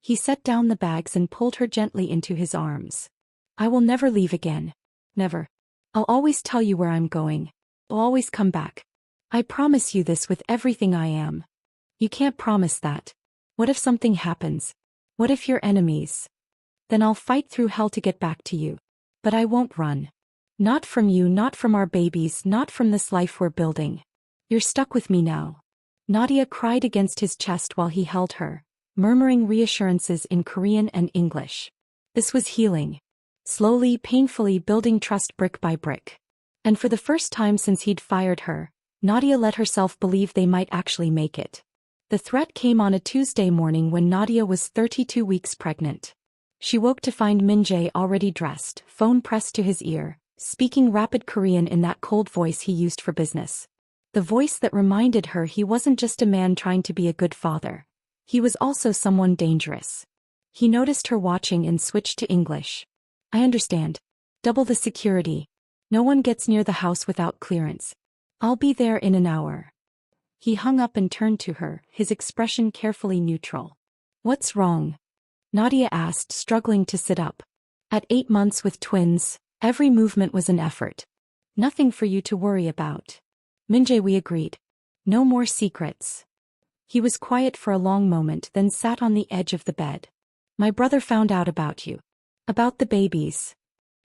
He set down the bags and pulled her gently into his arms. "I will never leave again. Never. I'll always tell you where I'm going. I'll always come back. I promise you this with everything I am." "You can't promise that. What if something happens? What if you're enemies? Then I'll fight through hell to get back to you. But I won't run. Not from you, not from our babies, not from this life we're building. You're stuck with me now." Nadia cried against his chest while he held her, murmuring reassurances in Korean and English. This was healing. Slowly, painfully building trust brick by brick. And for the first time since he'd fired her, Nadia let herself believe they might actually make it. The threat came on a Tuesday morning when Nadia was 32 weeks pregnant. She woke to find Min-Jae already dressed, phone pressed to his ear, speaking rapid Korean in that cold voice he used for business. The voice that reminded her he wasn't just a man trying to be a good father. He was also someone dangerous. He noticed her watching and switched to English. "I understand. Double the security. No one gets near the house without clearance. I'll be there in an hour." He hung up and turned to her, his expression carefully neutral. "What's wrong?" Nadia asked, struggling to sit up. "At 8 months with twins, every movement was an effort. Nothing for you to worry about." "Min-Jae," we agreed. "No more secrets." He was quiet for a long moment, then sat on the edge of the bed. "My brother found out about you. About the babies."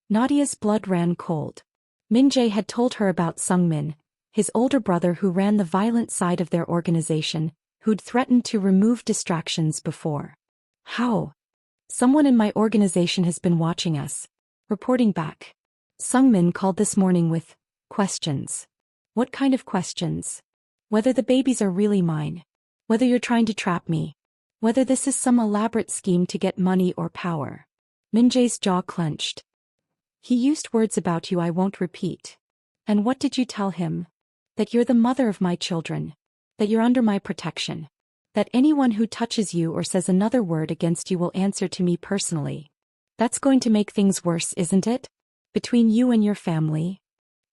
Nadia's blood ran cold. Min-Jae had told her about Sung-min, his older brother who ran the violent side of their organization, who'd threatened to remove distractions before. "How?" "Someone in my organization has been watching us." Reporting back. Sung-min called this morning with questions. "What kind of questions?" "Whether the babies are really mine. Whether you're trying to trap me. Whether this is some elaborate scheme to get money or power." Min-Jae's jaw clenched. "He used words about you I won't repeat." "And what did you tell him?" "That you're the mother of my children. That you're under my protection. That anyone who touches you or says another word against you will answer to me personally." "That's going to make things worse, isn't it? Between you and your family?"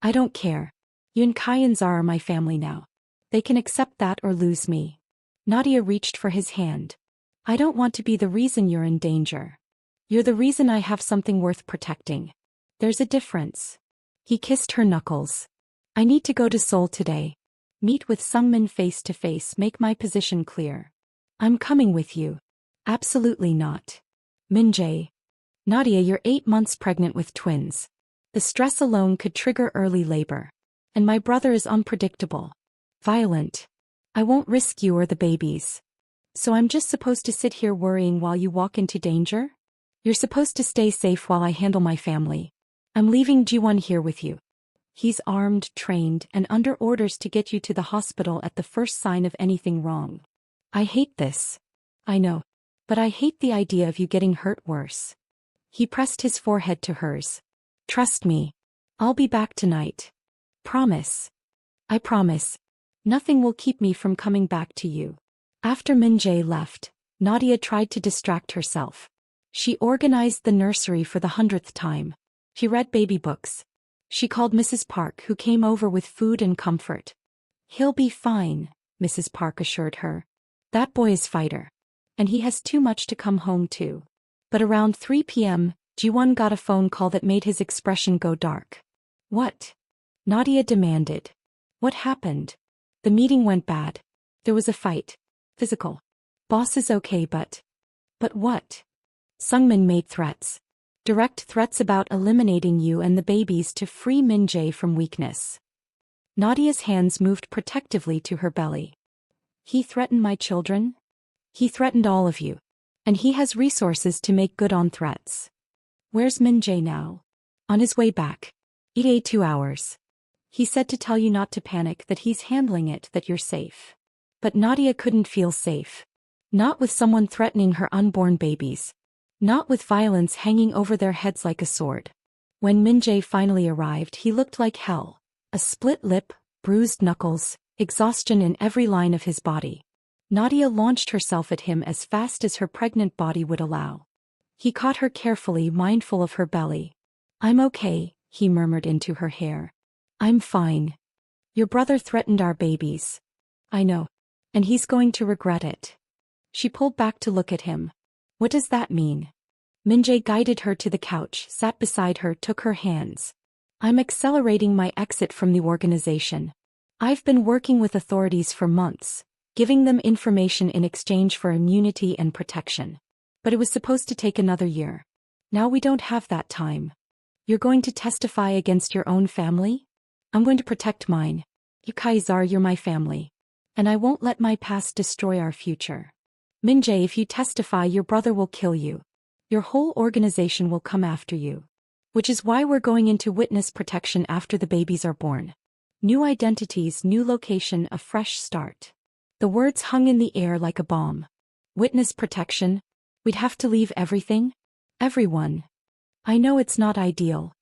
"I don't care. You and Kyanzar are my family now. They can accept that or lose me." Nadia reached for his hand. "I don't want to be the reason you're in danger. You're the reason I have something worth protecting. There's a difference." He kissed her knuckles. "I need to go to Seoul today. Meet with Sung-min face to face, make my position clear." "I'm coming with you." "Absolutely not." "Min-Jae." "Nadia, you're 8 months pregnant with twins. The stress alone could trigger early labor. And my brother is unpredictable. Violent. I won't risk you or the babies. So I'm just supposed to sit here worrying while you walk into danger? You're supposed to stay safe while I handle my family. I'm leaving Ji-won here with you." He's armed, trained, and under orders to get you to the hospital at the first sign of anything wrong. I hate this. I know. But I hate the idea of you getting hurt worse. He pressed his forehead to hers. Trust me. I'll be back tonight. Promise. I promise. Nothing will keep me from coming back to you. After Min-Jae left, Nadia tried to distract herself. She organized the nursery for the 100th time. She read baby books. She called Mrs. Park, who came over with food and comfort. He'll be fine, Mrs. Park assured her. That boy is fighter. And he has too much to come home to. But around 3 p.m., Ji-won got a phone call that made his expression go dark. What? Nadia demanded. What happened? The meeting went bad. There was a fight. Physical. Boss is okay, but what? Sungmin made threats. Direct threats about eliminating you and the babies to free Min-Jae from weakness. Nadia's hands moved protectively to her belly. He threatened my children? He threatened all of you. And he has resources to make good on threats. Where's Min-Jae now? On his way back. ETA 2 hours. He said to tell you not to panic, that he's handling it, that you're safe. But Nadia couldn't feel safe. Not with someone threatening her unborn babies. Not with violence hanging over their heads like a sword. When Min-Jae finally arrived, he looked like hell. A split lip, bruised knuckles, exhaustion in every line of his body. Nadia launched herself at him as fast as her pregnant body would allow. He caught her carefully, mindful of her belly. I'm okay, he murmured into her hair. I'm fine. Your brother threatened our babies. I know. And he's going to regret it. She pulled back to look at him. What does that mean? Min-Jae guided her to the couch, sat beside her, took her hands. I'm accelerating my exit from the organization. I've been working with authorities for months, giving them information in exchange for immunity and protection. But it was supposed to take another year. Now we don't have that time. You're going to testify against your own family? I'm going to protect mine. You Kaiser, you're my family. And I won't let my past destroy our future. Min-Jae, if you testify, your brother will kill you. Your whole organization will come after you. Which is why we're going into witness protection after the babies are born. New identities, new location, a fresh start. The words hung in the air like a bomb. Witness protection? We'd have to leave everything? Everyone. I know it's not ideal.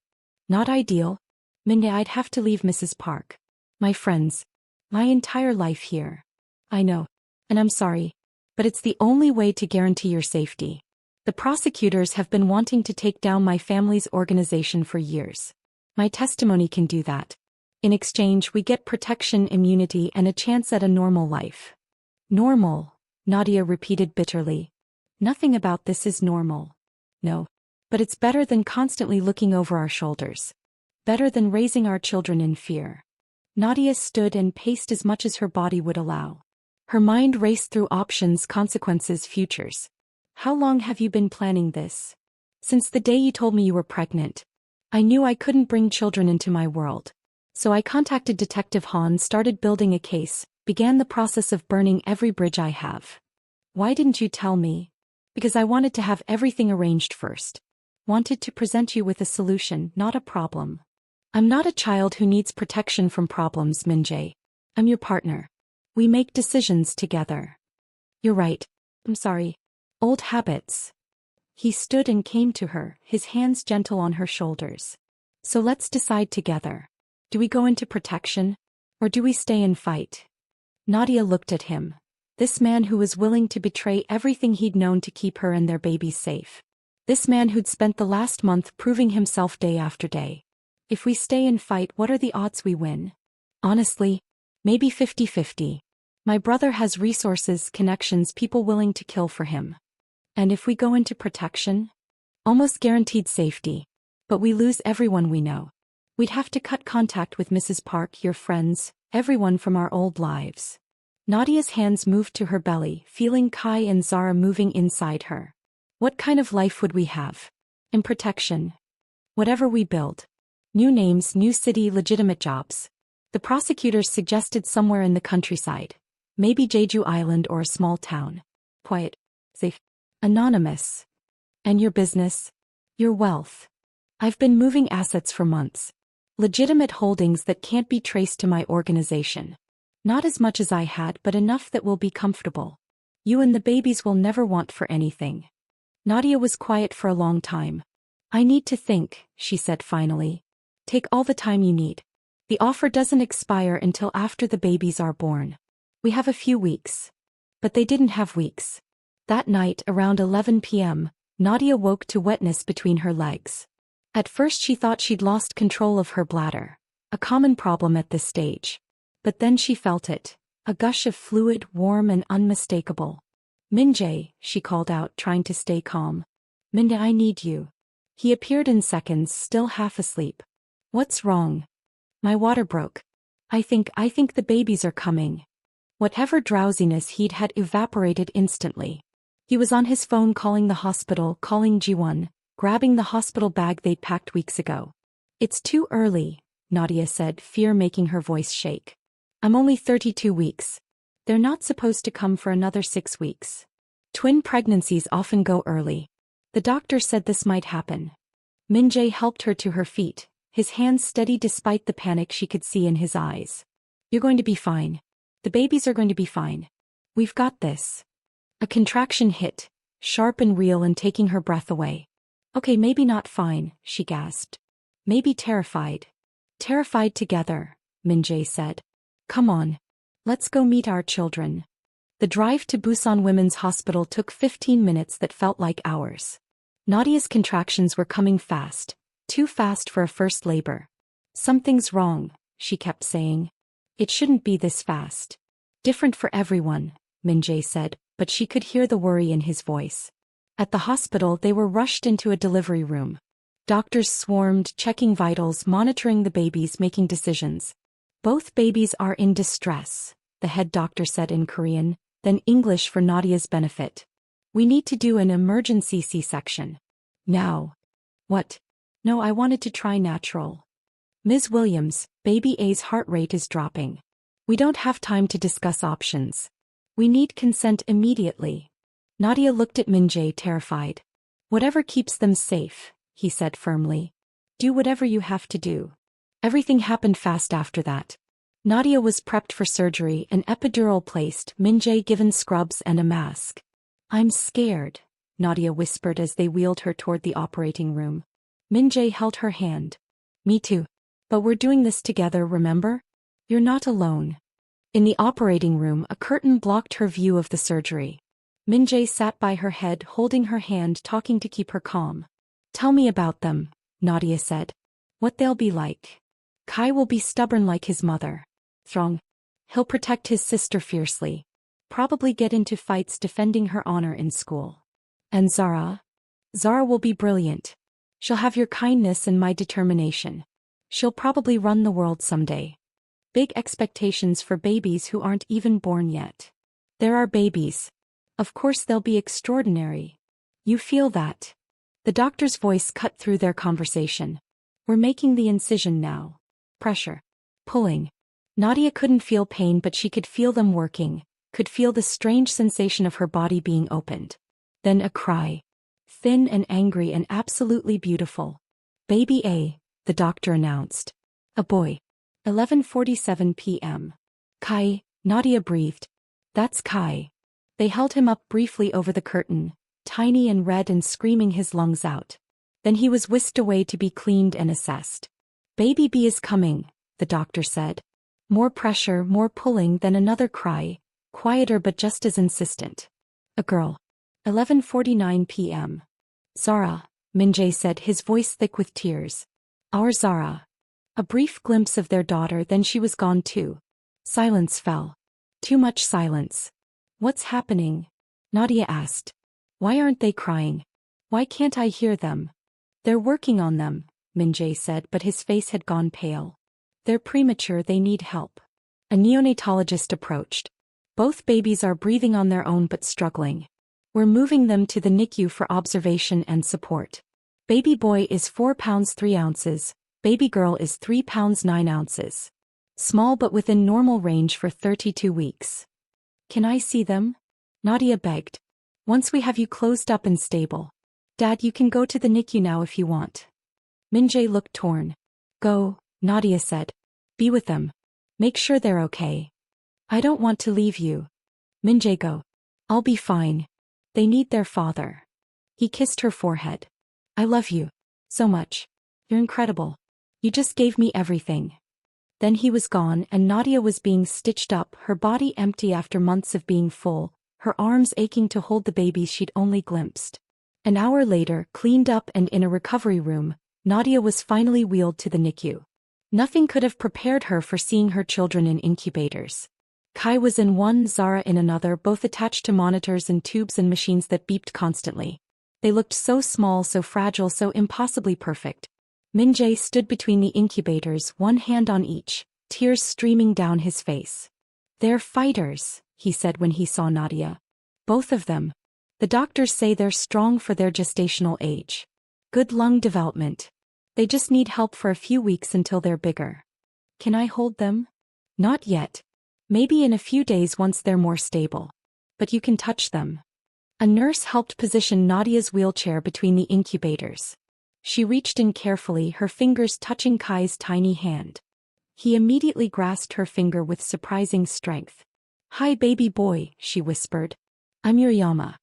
Not ideal? Min-Jae, I'd have to leave Mrs. Park. My friends. My entire life here. I know. And I'm sorry. But it's the only way to guarantee your safety. The prosecutors have been wanting to take down my family's organization for years. My testimony can do that. In exchange, we get protection, immunity, and a chance at a normal life. Normal, Nadia repeated bitterly. Nothing about this is normal. No. But it's better than constantly looking over our shoulders. Better than raising our children in fear. Nadia stood and paced as much as her body would allow. Her mind raced through options, consequences, futures. How long have you been planning this? Since the day you told me you were pregnant. I knew I couldn't bring children into my world. So I contacted Detective Han, started building a case, began the process of burning every bridge I have. Why didn't you tell me? Because I wanted to have everything arranged first. Wanted to present you with a solution, not a problem. I'm not a child who needs protection from problems, Min-Jae. I'm your partner. We make decisions together. You're right. I'm sorry. Old habits. He stood and came to her, his hands gentle on her shoulders. So let's decide together. Do we go into protection? Or do we stay and fight? Nadia looked at him. This man who was willing to betray everything he'd known to keep her and their babies safe. This man who'd spent the last month proving himself day after day. If we stay and fight, what are the odds we win? Honestly, maybe 50-50. My brother has resources, connections, people willing to kill for him. And if we go into protection? Almost guaranteed safety. But we lose everyone we know. We'd have to cut contact with Mrs. Park, your friends, everyone from our old lives. Nadia's hands moved to her belly, feeling Kai and Zara moving inside her. What kind of life would we have? In protection. Whatever we build. New names, new city, legitimate jobs. The prosecutors suggested somewhere in the countryside. Maybe Jeju Island or a small town. Quiet. Safe. Anonymous. And your business? Your wealth. I've been moving assets for months. Legitimate holdings that can't be traced to my organization. Not as much as I had, but enough that will be comfortable. You and the babies will never want for anything. Nadia was quiet for a long time. I need to think, she said finally. Take all the time you need. The offer doesn't expire until after the babies are born. We have a few weeks. But they didn't have weeks. That night, around 11 p.m., Nadia woke to wetness between her legs. At first she thought she'd lost control of her bladder, a common problem at this stage. But then she felt it, a gush of fluid, warm and unmistakable. Min-Jae, she called out, trying to stay calm. Min-Jae, I need you. He appeared in seconds, still half asleep. What's wrong? My water broke. I think the babies are coming. Whatever drowsiness he'd had evaporated instantly. He was on his phone calling the hospital, calling Ji-won, grabbing the hospital bag they'd packed weeks ago. It's too early, Nadia said, fear making her voice shake. I'm only 32 weeks. They're not supposed to come for another 6 weeks. Twin pregnancies often go early. The doctor said this might happen. Min-Jae helped her to her feet, his hands steady despite the panic she could see in his eyes. You're going to be fine. The babies are going to be fine. We've got this. A contraction hit, sharp and real and taking her breath away. Okay, maybe not fine, she gasped. Maybe terrified. Terrified together, Min-Jae said. Come on. Let's go meet our children. The drive to Busan Women's Hospital took 15 minutes that felt like hours. Nadia's contractions were coming fast, too fast for a first labor. Something's wrong, she kept saying. It shouldn't be this fast. Different for everyone, Min-Jae said, but she could hear the worry in his voice. At the hospital they were rushed into a delivery room. Doctors swarmed, checking vitals, monitoring the babies, making decisions. Both babies are in distress, the head doctor said in Korean, then English for Nadia's benefit. We need to do an emergency C-section. Now. What? No, I wanted to try natural. Ms. Williams, baby A's heart rate is dropping. We don't have time to discuss options. We need consent immediately. Nadia looked at Min-Jae, terrified. Whatever keeps them safe, he said firmly. Do whatever you have to do. Everything happened fast after that. Nadia was prepped for surgery, an epidural placed, Min-Jae given scrubs and a mask. I'm scared, Nadia whispered as they wheeled her toward the operating room. Min-Jae held her hand. Me too. But we're doing this together, remember? You're not alone. In the operating room, a curtain blocked her view of the surgery. Min-Jae sat by her head, holding her hand, talking to keep her calm. Tell me about them, Nadia said. What they'll be like. Kai will be stubborn like his mother. Strong. He'll protect his sister fiercely. Probably get into fights defending her honor in school. And Zara? Zara will be brilliant. She'll have your kindness and my determination. She'll probably run the world someday. Big expectations for babies who aren't even born yet. There are babies. Of course they'll be extraordinary. You feel that. The doctor's voice cut through their conversation. We're making the incision now. Pressure. Pulling. Nadia couldn't feel pain, but she could feel them working, could feel the strange sensation of her body being opened. Then a cry. Thin and angry and absolutely beautiful. Baby A, the doctor announced. A boy. 11:47 p.m. Kai, Nadia breathed. That's Kai. They held him up briefly over the curtain, tiny and red and screaming his lungs out. Then he was whisked away to be cleaned and assessed. Baby B is coming, the doctor said. More pressure, more pulling, then another cry, quieter but just as insistent. A girl. 11:49 p.m. Zara, Min-Jae said, his voice thick with tears. Our Zara. A brief glimpse of their daughter, then she was gone too. Silence fell. Too much silence. What's happening? Nadia asked. Why aren't they crying? Why can't I hear them? They're working on them, Min-Jae said, but his face had gone pale. They're premature, they need help. A neonatologist approached. Both babies are breathing on their own but struggling. We're moving them to the NICU for observation and support. Baby boy is 4 pounds 3 ounces, baby girl is 3 pounds 9 ounces. Small but within normal range for 32 weeks. Can I see them? Nadia begged. Once we have you closed up and stable. Dad, you can go to the NICU now if you want. Min-Jae looked torn. Go, Nadia said. Be with them. Make sure they're okay. I don't want to leave you. Min-Jae, go. I'll be fine. They need their father. He kissed her forehead. I love you. So much. You're incredible. You just gave me everything. Then he was gone and Nadia was being stitched up, her body empty after months of being full, her arms aching to hold the babies she'd only glimpsed. An hour later, cleaned up and in a recovery room, Nadia was finally wheeled to the NICU. Nothing could have prepared her for seeing her children in incubators. Kai was in one, Zara in another, both attached to monitors and tubes and machines that beeped constantly. They looked so small, so fragile, so impossibly perfect. Min-Jae stood between the incubators, one hand on each, tears streaming down his face. They're fighters, he said when he saw Nadia. Both of them. The doctors say they're strong for their gestational age. Good lung development. They just need help for a few weeks until they're bigger. Can I hold them? Not yet. Maybe in a few days once they're more stable. But you can touch them. A nurse helped position Nadia's wheelchair between the incubators. She reached in carefully, her fingers touching Kai's tiny hand. He immediately grasped her finger with surprising strength. Hi baby boy, she whispered. I'm your Yama.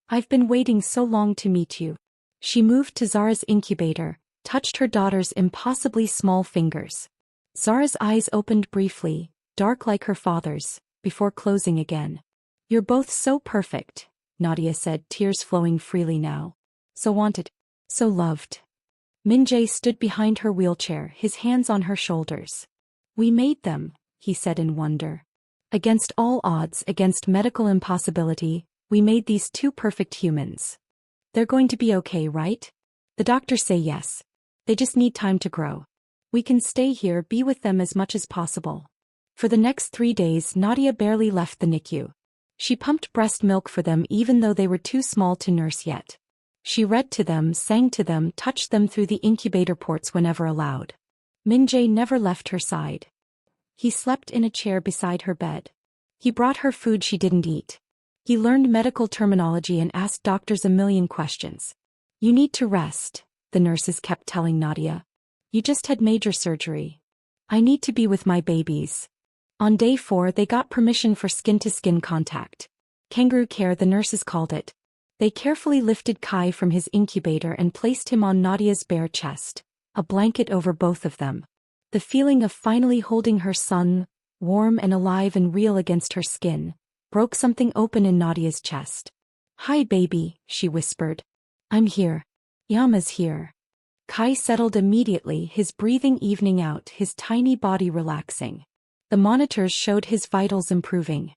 I've been waiting so long to meet you. She moved to Zara's incubator, touched her daughter's impossibly small fingers. Zara's eyes opened briefly, dark like her father's, before closing again. You're both so perfect, Nadia said, tears flowing freely now. So wanted. So loved. Min-Jae stood behind her wheelchair, his hands on her shoulders. We made them, he said in wonder. Against all odds, against medical impossibility, we made these two perfect humans. They're going to be okay, right? The doctors say yes. They just need time to grow. We can stay here, be with them as much as possible. For the next 3 days, Nadia barely left the NICU. She pumped breast milk for them even though they were too small to nurse yet. She read to them, sang to them, touched them through the incubator ports whenever allowed. Min-Jae never left her side. He slept in a chair beside her bed. He brought her food she didn't eat. He learned medical terminology and asked doctors a million questions. You need to rest, the nurses kept telling Nadia. You just had major surgery. I need to be with my babies. On day 4 they got permission for skin-to-skin contact. Kangaroo care, the nurses called it. They carefully lifted Kai from his incubator and placed him on Nadia's bare chest, a blanket over both of them. The feeling of finally holding her son, warm and alive and real against her skin, broke something open in Nadia's chest. Hi baby, she whispered. I'm here. Yama's here. Kai settled immediately, his breathing evening out, his tiny body relaxing. The monitors showed his vitals improving.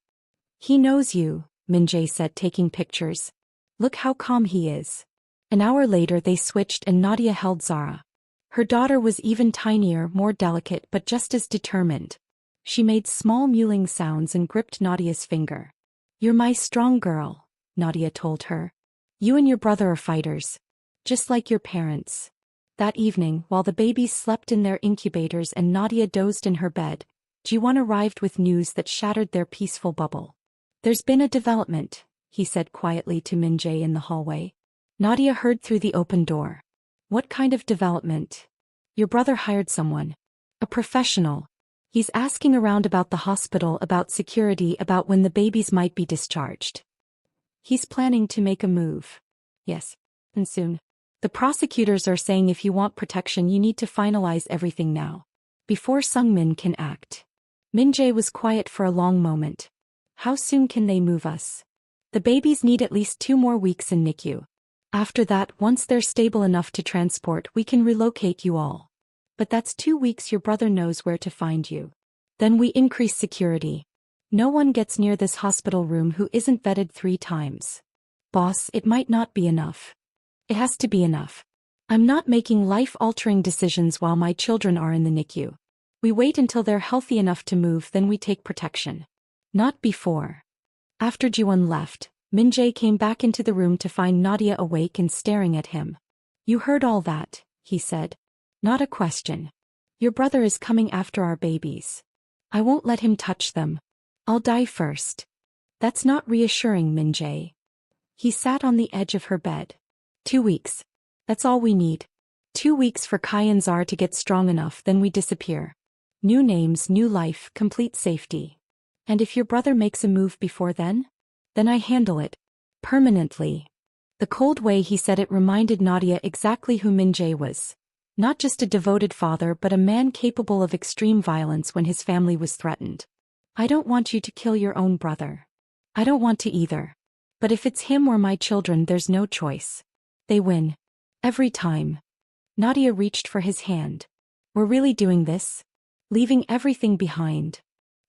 He knows you, Min-Jae said, taking pictures. Look how calm he is. An hour later they switched and Nadia held Zara. Her daughter was even tinier, more delicate but just as determined. She made small mewling sounds and gripped Nadia's finger. You're my strong girl, Nadia told her. You and your brother are fighters. Just like your parents. That evening, while the babies slept in their incubators and Nadia dozed in her bed, Ji-won arrived with news that shattered their peaceful bubble. There's been a development, he said quietly to Min-Jae in the hallway. Nadia heard through the open door. What kind of development? Your brother hired someone. A professional. He's asking around about the hospital, about security, about when the babies might be discharged. He's planning to make a move. Yes, and soon. The prosecutors are saying if you want protection you need to finalize everything now. Before Sungmin can act. Min-Jae was quiet for a long moment. How soon can they move us? The babies need at least 2 more weeks in NICU. After that, once they're stable enough to transport, we can relocate you all. But that's 2 weeks your brother knows where to find you. Then we increase security. No one gets near this hospital room who isn't vetted 3 times. Boss, it might not be enough. It has to be enough. I'm not making life-altering decisions while my children are in the NICU. We wait until they're healthy enough to move, then we take protection. Not before. After Ji-won left, Min-Jae came back into the room to find Nadia awake and staring at him. You heard all that, he said. Not a question. Your brother is coming after our babies. I won't let him touch them. I'll die first. That's not reassuring, Min-Jae. He sat on the edge of her bed. 2 weeks. That's all we need. 2 weeks for Kai and Zara to get strong enough, then we disappear. New names, new life, complete safety. And if your brother makes a move before then I handle it. Permanently. The cold way he said it reminded Nadia exactly who Min-Jae was. Not just a devoted father but a man capable of extreme violence when his family was threatened. I don't want you to kill your own brother. I don't want to either. But if it's him or my children, there's no choice. They win. Every time. Nadia reached for his hand. We're really doing this? Leaving everything behind.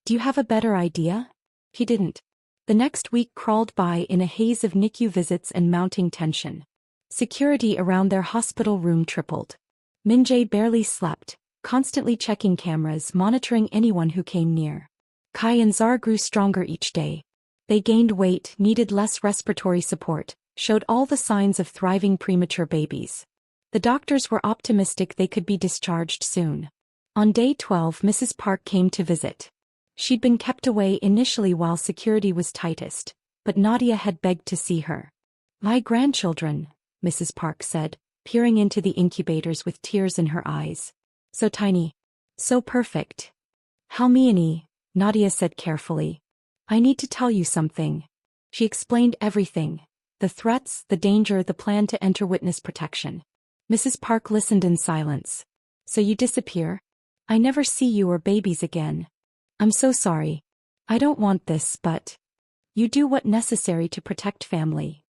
Do you have a better idea? He didn't. The next week crawled by in a haze of NICU visits and mounting tension. Security around their hospital room tripled. Min-Jae barely slept, constantly checking cameras, monitoring anyone who came near. Kai and Zara grew stronger each day. They gained weight, needed less respiratory support, showed all the signs of thriving premature babies. The doctors were optimistic they could be discharged soon. On day 12, Mrs. Park came to visit. She'd been kept away initially while security was tightest, but Nadia had begged to see her. My grandchildren, Mrs. Park said, peering into the incubators with tears in her eyes. So tiny. So perfect. Halmiani, Nadia said carefully. I need to tell you something. She explained everything. The threats, the danger, the plan to enter witness protection. Mrs. Park listened in silence. So you disappear? I never see you or babies again. I'm so sorry. I don't want this, but you do what's necessary to protect family.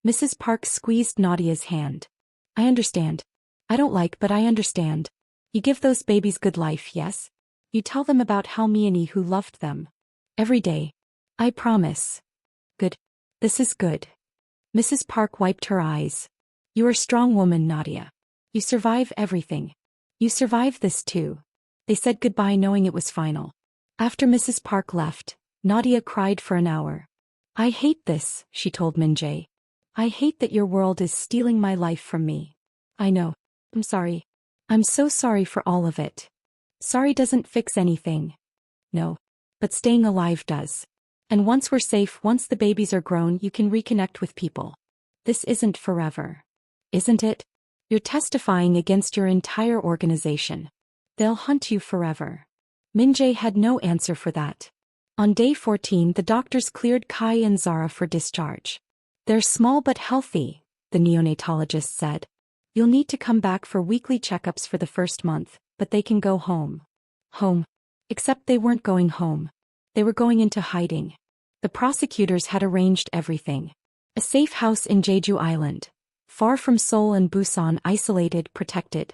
Mrs. Park squeezed Nadia's hand. I understand. I don't like, but I understand. You give those babies good life, yes? You tell them about Halmiani who loved them. Every day. I promise. Good. This is good. Mrs. Park wiped her eyes. You're a strong woman, Nadia. You survive everything. You survive this too. They said goodbye knowing it was final. After Mrs. Park left, Nadia cried for an hour. I hate this, she told Min-Jae. I hate that your world is stealing my life from me. I know. I'm sorry. I'm so sorry for all of it. Sorry doesn't fix anything. No. But staying alive does. And once we're safe, once the babies are grown, you can reconnect with people. This isn't forever. Isn't it? You're testifying against your entire organization. They'll hunt you forever. Min-Jae had no answer for that. On day 14, the doctors cleared Kai and Zara for discharge. They're small but healthy, the neonatologist said. You'll need to come back for weekly checkups for the first month, but they can go home. Home. Except they weren't going home. They were going into hiding. The prosecutors had arranged everything. A safe house in Jeju Island. Far from Seoul and Busan, isolated, protected.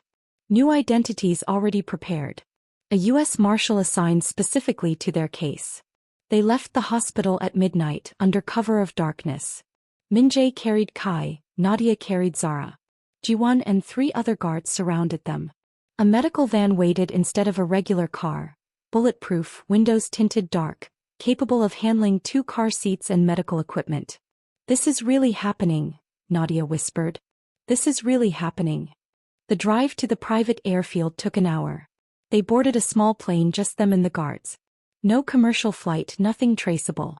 New identities already prepared. A U.S. Marshal assigned specifically to their case. They left the hospital at midnight under cover of darkness. Min-Jae carried Kai, Nadia carried Zara. Ji-won and 3 other guards surrounded them. A medical van waited instead of a regular car. Bulletproof, windows tinted dark, capable of handling 2 car seats and medical equipment. This is really happening, Nadia whispered. This is really happening. The drive to the private airfield took an hour. They boarded a small plane, just them and the guards. No commercial flight, nothing traceable.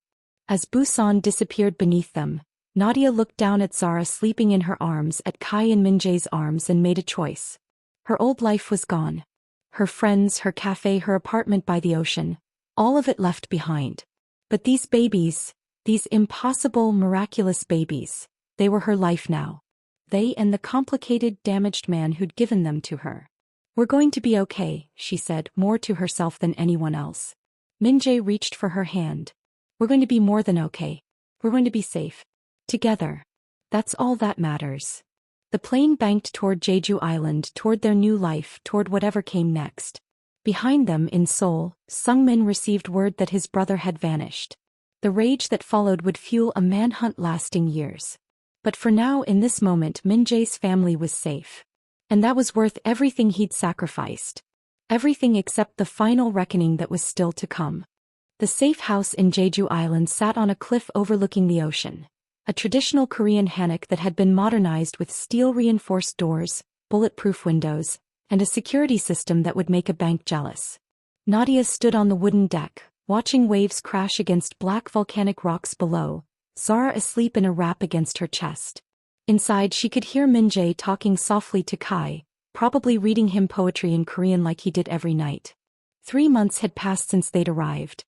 As Busan disappeared beneath them, Nadia looked down at Zara sleeping in her arms, at Kai and Min-Jae's arms, and made a choice. Her old life was gone. Her friends, her cafe, her apartment by the ocean, all of it left behind. But these babies, these impossible, miraculous babies, they were her life now. They and the complicated, damaged man who'd given them to her. We're going to be okay, she said, more to herself than anyone else. Min-Jae reached for her hand. We're going to be more than okay. We're going to be safe. Together. That's all that matters. The plane banked toward Jeju Island, toward their new life, toward whatever came next. Behind them in Seoul, Sung-min received word that his brother had vanished. The rage that followed would fuel a manhunt lasting years. But for now, in this moment, Min-Jae's family was safe. And that was worth everything he'd sacrificed. Everything except the final reckoning that was still to come. The safe house in Jeju Island sat on a cliff overlooking the ocean. A traditional Korean hanok that had been modernized with steel-reinforced doors, bulletproof windows, and a security system that would make a bank jealous. Nadia stood on the wooden deck, watching waves crash against black volcanic rocks below, Zara asleep in a wrap against her chest. Inside she could hear Min-Jae talking softly to Kai, probably reading him poetry in Korean like he did every night. 3 months had passed since they'd arrived.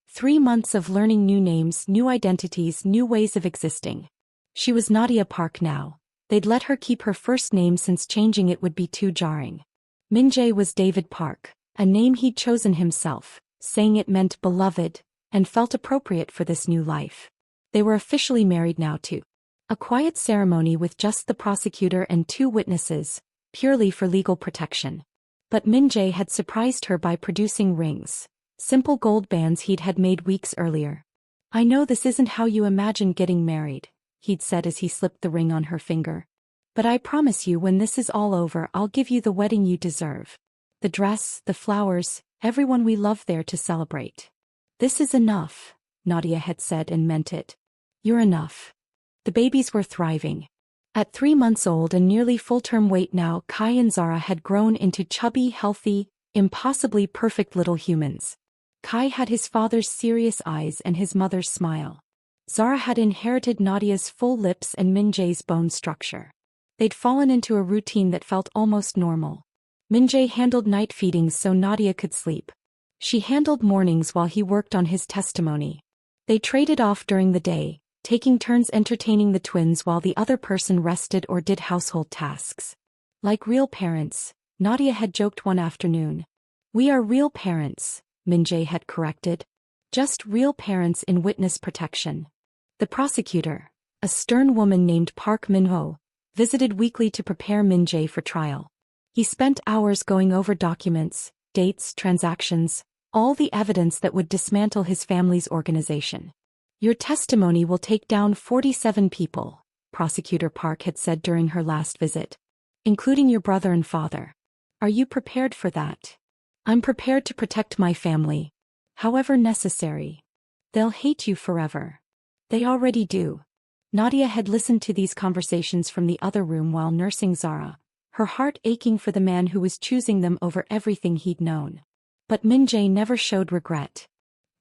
3 months of learning new names, new identities, new ways of existing. She was Nadia Park now. They'd let her keep her first name since changing it would be too jarring. Min-Jae was David Park, a name he'd chosen himself, saying it meant beloved, and felt appropriate for this new life. They were officially married now too. A quiet ceremony with just the prosecutor and 2 witnesses, purely for legal protection. But Min-Jae had surprised her by producing rings, simple gold bands he'd had made weeks earlier. "I know this isn't how you imagined getting married," he'd said as he slipped the ring on her finger. "But I promise you when this is all over I'll give you the wedding you deserve. The dress, the flowers, everyone we love there to celebrate." "This is enough," Nadia had said and meant it. "You're enough." The babies were thriving. At 3 months old and nearly full-term weight now, Kai and Zara had grown into chubby, healthy, impossibly perfect little humans. Kai had his father's serious eyes and his mother's smile. Zara had inherited Nadia's full lips and Min-Jae's bone structure. They'd fallen into a routine that felt almost normal. Min-Jae handled night feedings so Nadia could sleep. She handled mornings while he worked on his testimony. They traded off during the day, taking turns entertaining the twins while the other person rested or did household tasks. Like real parents, Nadia had joked one afternoon. "We are real parents," Min-Jae had corrected. "Just real parents in witness protection." The prosecutor, a stern woman named Park Min-ho, visited weekly to prepare Min-Jae for trial. He spent hours going over documents, dates, transactions, all the evidence that would dismantle his family's organization. "Your testimony will take down 47 people," Prosecutor Park had said during her last visit. "Including your brother and father. Are you prepared for that?" "I'm prepared to protect my family. However necessary. They'll hate you forever." "They already do." Nadia had listened to these conversations from the other room while nursing Zara, her heart aching for the man who was choosing them over everything he'd known. But Min-Jae never showed regret.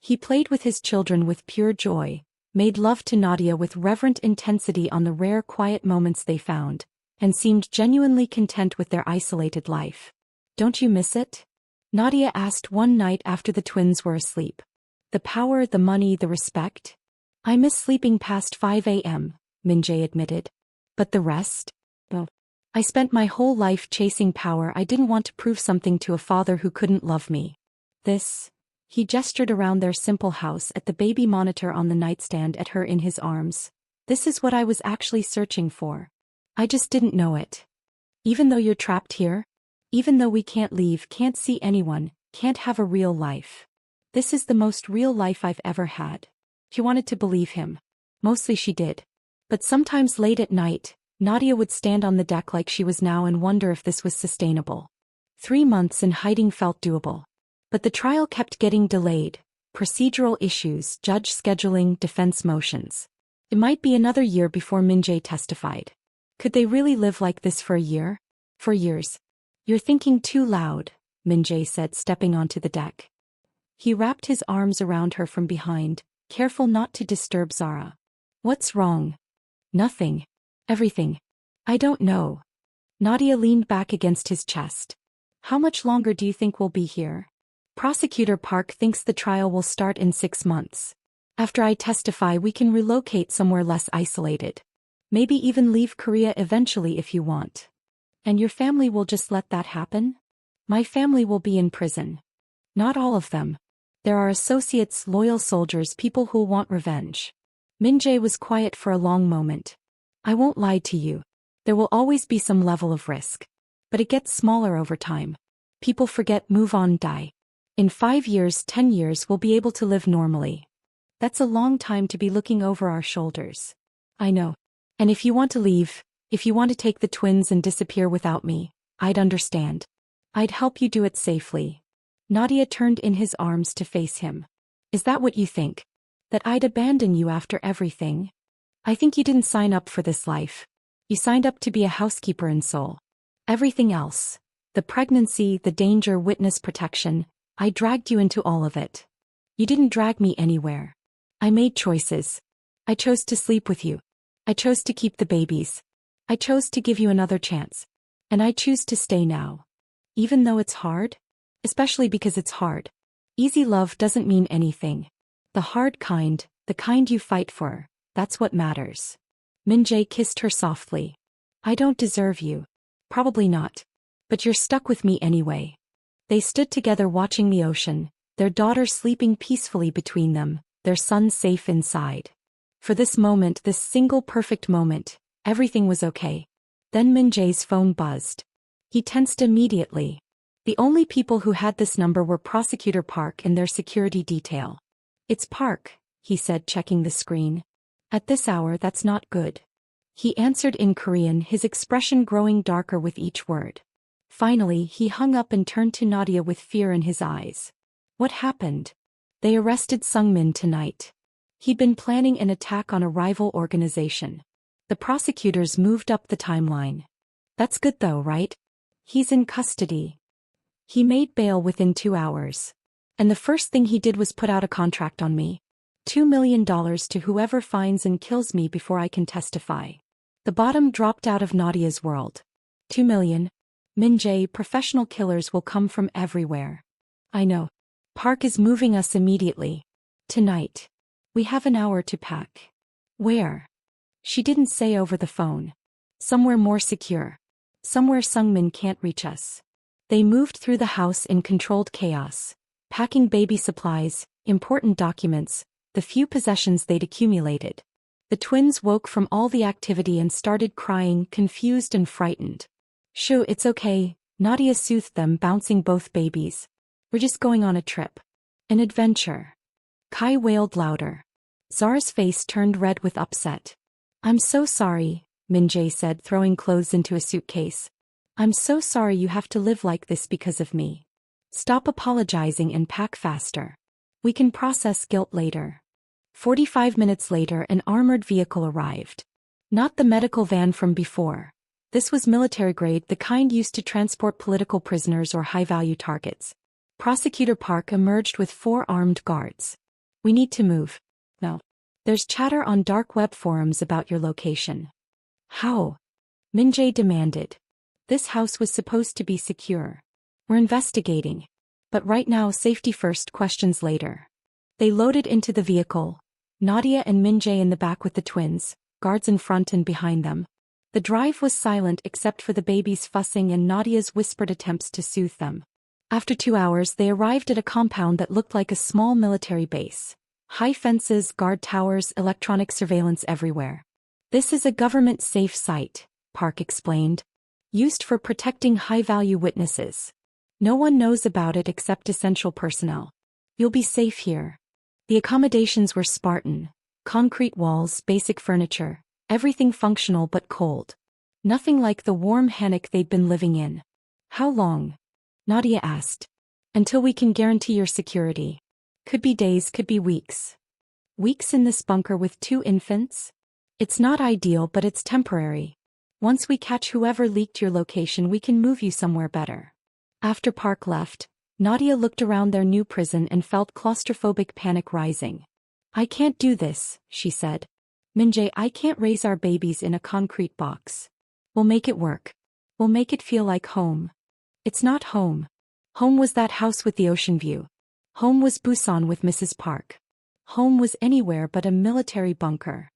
He played with his children with pure joy, made love to Nadia with reverent intensity on the rare quiet moments they found, and seemed genuinely content with their isolated life. "Don't you miss it?" Nadia asked one night after the twins were asleep. "The power, the money, the respect?" "I miss sleeping past 5 a.m., Min-Jae admitted. "But the rest? Oh. I spent my whole life chasing power. I didn't want to prove something to a father who couldn't love me. This..." He gestured around their simple house at the baby monitor on the nightstand at her in his arms. "This is what I was actually searching for. I just didn't know it. Even though you're trapped here, even though we can't leave, can't see anyone, can't have a real life. This is the most real life I've ever had." She wanted to believe him. Mostly she did. But sometimes late at night, Nadia would stand on the deck like she was now and wonder if this was sustainable. 3 months in hiding felt doable. But the trial kept getting delayed. Procedural issues, judge scheduling, defense motions. It might be another year before Min-Jae testified. Could they really live like this for a year? For years. "You're thinking too loud," Min-Jae said, stepping onto the deck. He wrapped his arms around her from behind, careful not to disturb Zara. "What's wrong?" "Nothing. Everything. I don't know." Nadia leaned back against his chest. "How much longer do you think we'll be here?" Prosecutor Park thinks the trial will start in 6 months. "After I testify, we can relocate somewhere less isolated. Maybe even leave Korea eventually if you want." "And your family will just let that happen?" "My family will be in prison." "Not all of them. There are associates, loyal soldiers, people who'll want revenge." Min-Jae was quiet for a long moment. "I won't lie to you. There will always be some level of risk. But it gets smaller over time. People forget, move on, die. In 5 years, 10 years, we'll be able to live normally. That's a long time to be looking over our shoulders." "I know. And if you want to leave, if you want to take the twins and disappear without me, I'd understand. I'd help you do it safely." Nadia turned in his arms to face him. "Is that what you think? That I'd abandon you after everything? I think you didn't sign up for this life. You signed up to be a housekeeper in Seoul. Everything else, the pregnancy, the danger, witness protection, I dragged you into all of it. You didn't drag me anywhere. I made choices. I chose to sleep with you. I chose to keep the babies. I chose to give you another chance. And I choose to stay now. Even though it's hard? Especially because it's hard. Easy love doesn't mean anything. The hard kind, the kind you fight for, that's what matters. Min-Jae kissed her softly. I don't deserve you. Probably not. But you're stuck with me anyway. They stood together watching the ocean, their daughter sleeping peacefully between them, their son safe inside. For this moment, this single perfect moment, everything was okay. Then Min-Jae's phone buzzed. He tensed immediately. The only people who had this number were Prosecutor Park and their security detail. It's Park, he said, checking the screen. At this hour, that's not good. He answered in Korean, his expression growing darker with each word. Finally, he hung up and turned to Nadia with fear in his eyes. What happened? They arrested Sungmin tonight. He'd been planning an attack on a rival organization. The prosecutors moved up the timeline. That's good though, right? He's in custody. He made bail within 2 hours. And the first thing he did was put out a contract on me. $2 million to whoever finds and kills me before I can testify. The bottom dropped out of Nadia's world. 2 million? Min-Jae, professional killers will come from everywhere. I know. Park is moving us immediately. Tonight. We have an hour to pack. Where? She didn't say over the phone. Somewhere more secure. Somewhere Sungmin can't reach us. They moved through the house in controlled chaos, packing baby supplies, important documents, the few possessions they'd accumulated. The twins woke from all the activity and started crying, confused and frightened. Shoo, it's okay, Nadia soothed them, bouncing both babies. We're just going on a trip. An adventure. Kai wailed louder. Zara's face turned red with upset. I'm so sorry, Min-Jae said, throwing clothes into a suitcase. I'm so sorry you have to live like this because of me. Stop apologizing and pack faster. We can process guilt later. 45 minutes later, an armored vehicle arrived. Not the medical van from before. This was military grade, the kind used to transport political prisoners or high-value targets. Prosecutor Park emerged with 4 armed guards. We need to move. No. There's chatter on dark web forums about your location. How? Min-Jae demanded. This house was supposed to be secure. We're investigating. But right now, safety first, questions later. They loaded into the vehicle. Nadia and Min-Jae in the back with the twins, guards in front and behind them. The drive was silent except for the babies fussing and Nadia's whispered attempts to soothe them. After 2 hours, they arrived at a compound that looked like a small military base. High fences, guard towers, electronic surveillance everywhere. This is a government-safe site, Park explained. Used for protecting high-value witnesses. No one knows about it except essential personnel. You'll be safe here. The accommodations were Spartan. Concrete walls, basic furniture, everything functional but cold. Nothing like the warm hammock they'd been living in. How long? Nadia asked. Until we can guarantee your security. Could be days, could be weeks. Weeks in this bunker with 2 infants? It's not ideal, but it's temporary. Once we catch whoever leaked your location, we can move you somewhere better. After Park left, Nadia looked around their new prison and felt claustrophobic panic rising. I can't do this, she said. Min-Jae, I can't raise our babies in a concrete box. We'll make it work. We'll make it feel like home. It's not home. Home was that house with the ocean view. Home was Busan with Mrs. Park. Home was anywhere but a military bunker.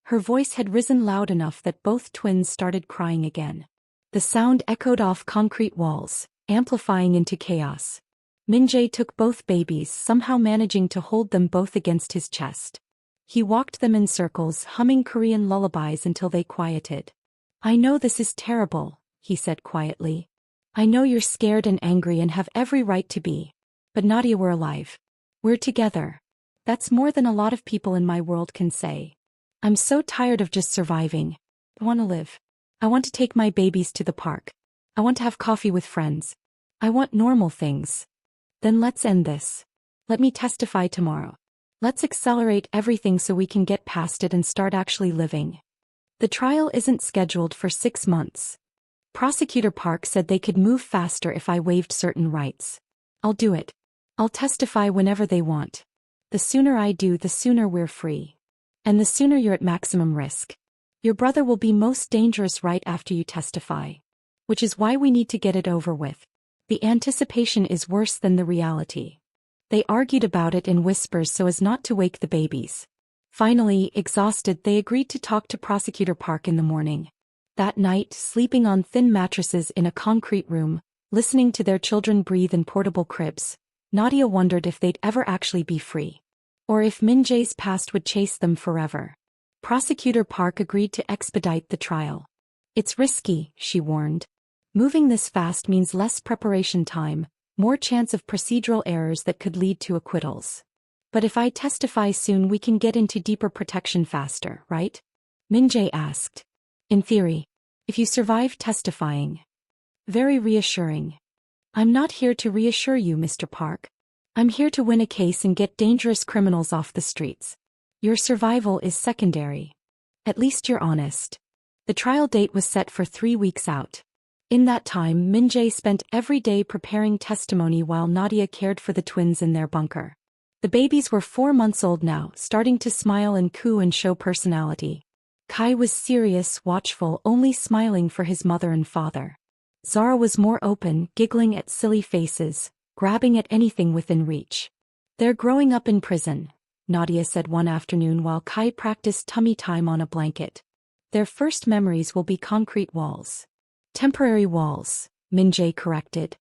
Her voice had risen loud enough that both twins started crying again. The sound echoed off concrete walls, amplifying into chaos. Min-Jae took both babies, somehow managing to hold them both against his chest. He walked them in circles, humming Korean lullabies until they quieted. I know this is terrible, he said quietly. I know you're scared and angry and have every right to be. But Nadia, we're alive. We're together. That's more than a lot of people in my world can say. I'm so tired of just surviving. I want to live. I want to take my babies to the park. I want to have coffee with friends. I want normal things. Then let's end this. Let me testify tomorrow. Let's accelerate everything so we can get past it and start actually living. The trial isn't scheduled for 6 months. Prosecutor Park said they could move faster if I waived certain rights. I'll do it. I'll testify whenever they want. The sooner I do, the sooner we're free. And the sooner you're at maximum risk. Your brother will be most dangerous right after you testify. Which is why we need to get it over with. The anticipation is worse than the reality. They argued about it in whispers so as not to wake the babies. Finally, exhausted, they agreed to talk to Prosecutor Park in the morning. That night, sleeping on thin mattresses in a concrete room, listening to their children breathe in portable cribs, Nadia wondered if they'd ever actually be free. Or if Min-Jae's past would chase them forever. Prosecutor Park agreed to expedite the trial. It's risky, she warned. Moving this fast means less preparation time, more chance of procedural errors that could lead to acquittals. But if I testify soon, we can get into deeper protection faster, right? Min-Jae asked. In theory. If you survive testifying. Very reassuring. I'm not here to reassure you, Mr. Park. I'm here to win a case and get dangerous criminals off the streets. Your survival is secondary. At least you're honest. The trial date was set for 3 weeks out. In that time, Min-Jae spent every day preparing testimony while Nadia cared for the twins in their bunker. The babies were 4 months old now, starting to smile and coo and show personality. Kai was serious, watchful, only smiling for his mother and father. Zara was more open, giggling at silly faces, grabbing at anything within reach. They're growing up in prison, Nadia said one afternoon while Kai practiced tummy time on a blanket. Their first memories will be concrete walls. Temporary walls, Min-Jae corrected.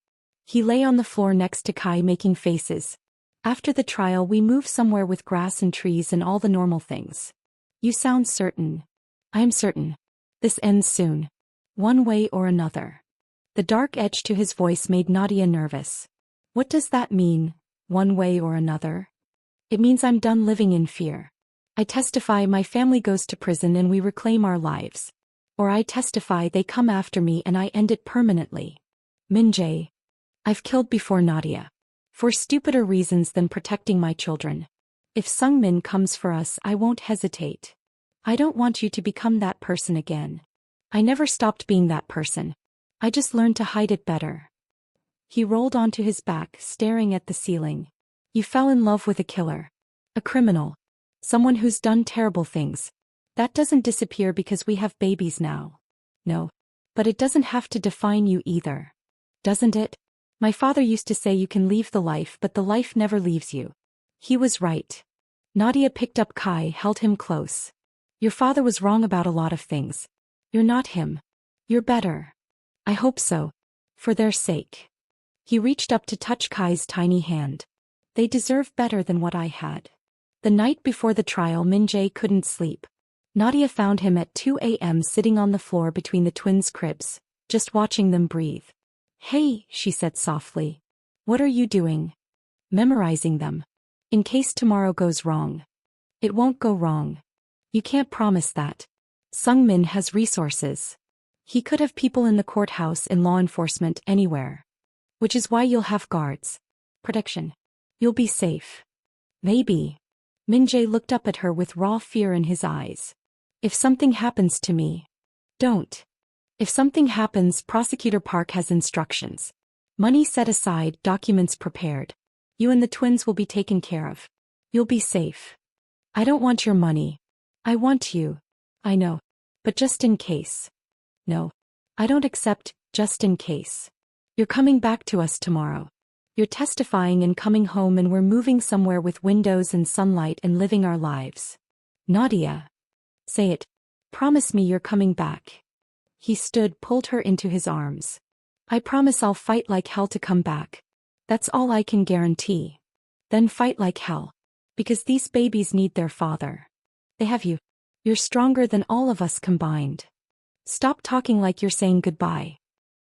He lay on the floor next to Kai making faces. After the trial we move somewhere with grass and trees and all the normal things. You sound certain. I'm certain. This ends soon. One way or another. The dark edge to his voice made Nadia nervous. What does that mean, one way or another? It means I'm done living in fear. I testify my family goes to prison and we reclaim our lives. Or I testify they come after me and I end it permanently. Min-Jae. I've killed before, Nadia. For stupider reasons than protecting my children. If Sung-min comes for us, I won't hesitate. I don't want you to become that person again. I never stopped being that person. I just learned to hide it better. He rolled onto his back, staring at the ceiling. You fell in love with a killer. A criminal. Someone who's done terrible things. That doesn't disappear because we have babies now. No. But it doesn't have to define you either. Doesn't it? My father used to say you can leave the life but the life never leaves you. He was right. Nadia picked up Kai, held him close. Your father was wrong about a lot of things. You're not him. You're better. I hope so. For their sake. He reached up to touch Kai's tiny hand. They deserve better than what I had. The night before the trial, Min-Jae couldn't sleep. Nadia found him at 2 a.m. sitting on the floor between the twins' cribs, just watching them breathe. Hey, she said softly. What are you doing? Memorizing them. In case tomorrow goes wrong. It won't go wrong. You can't promise that. Sung-min has resources. He could have people in the courthouse, in law enforcement, anywhere. Which is why you'll have guards. Protection. You'll be safe. Maybe. Min-Jae looked up at her with raw fear in his eyes. If something happens to me. Don't. If something happens, Prosecutor Park has instructions. Money set aside, documents prepared. You and the twins will be taken care of. You'll be safe. I don't want your money. I want you. I know. But just in case. No. I don't accept, just in case. You're coming back to us tomorrow. You're testifying and coming home and we're moving somewhere with windows and sunlight and living our lives. Nadia. Say it. Promise me you're coming back. He stood, pulled her into his arms. I promise I'll fight like hell to come back. That's all I can guarantee. Then fight like hell. Because these babies need their father. They have you. You're stronger than all of us combined. Stop talking like you're saying goodbye.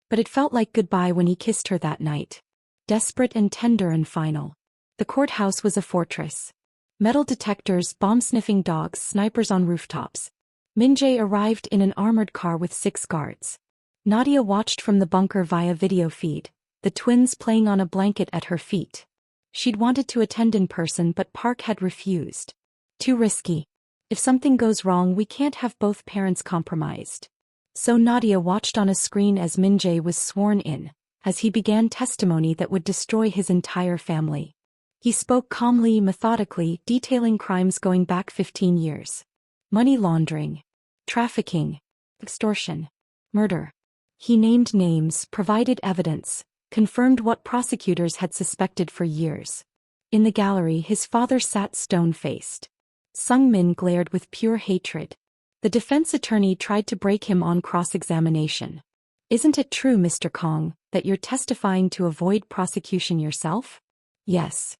But it felt like goodbye when he kissed her that night. Desperate and tender and final. The courthouse was a fortress. Metal detectors, bomb-sniffing dogs, snipers on rooftops. Min-Jae arrived in an armored car with 6 guards. Nadia watched from the bunker via video feed, the twins playing on a blanket at her feet. She'd wanted to attend in person but Park had refused. Too risky. If something goes wrong we can't have both parents compromised. So Nadia watched on a screen as Min-Jae was sworn in, as he began testimony that would destroy his entire family. He spoke calmly, methodically, detailing crimes going back 15 years. Money laundering. Trafficking. Extortion. Murder. He named names, provided evidence, confirmed what prosecutors had suspected for years. In the gallery, his father sat stone-faced. Sung-min glared with pure hatred. The defense attorney tried to break him on cross-examination. Isn't it true, Mr. Kang, that you're testifying to avoid prosecution yourself? Yes.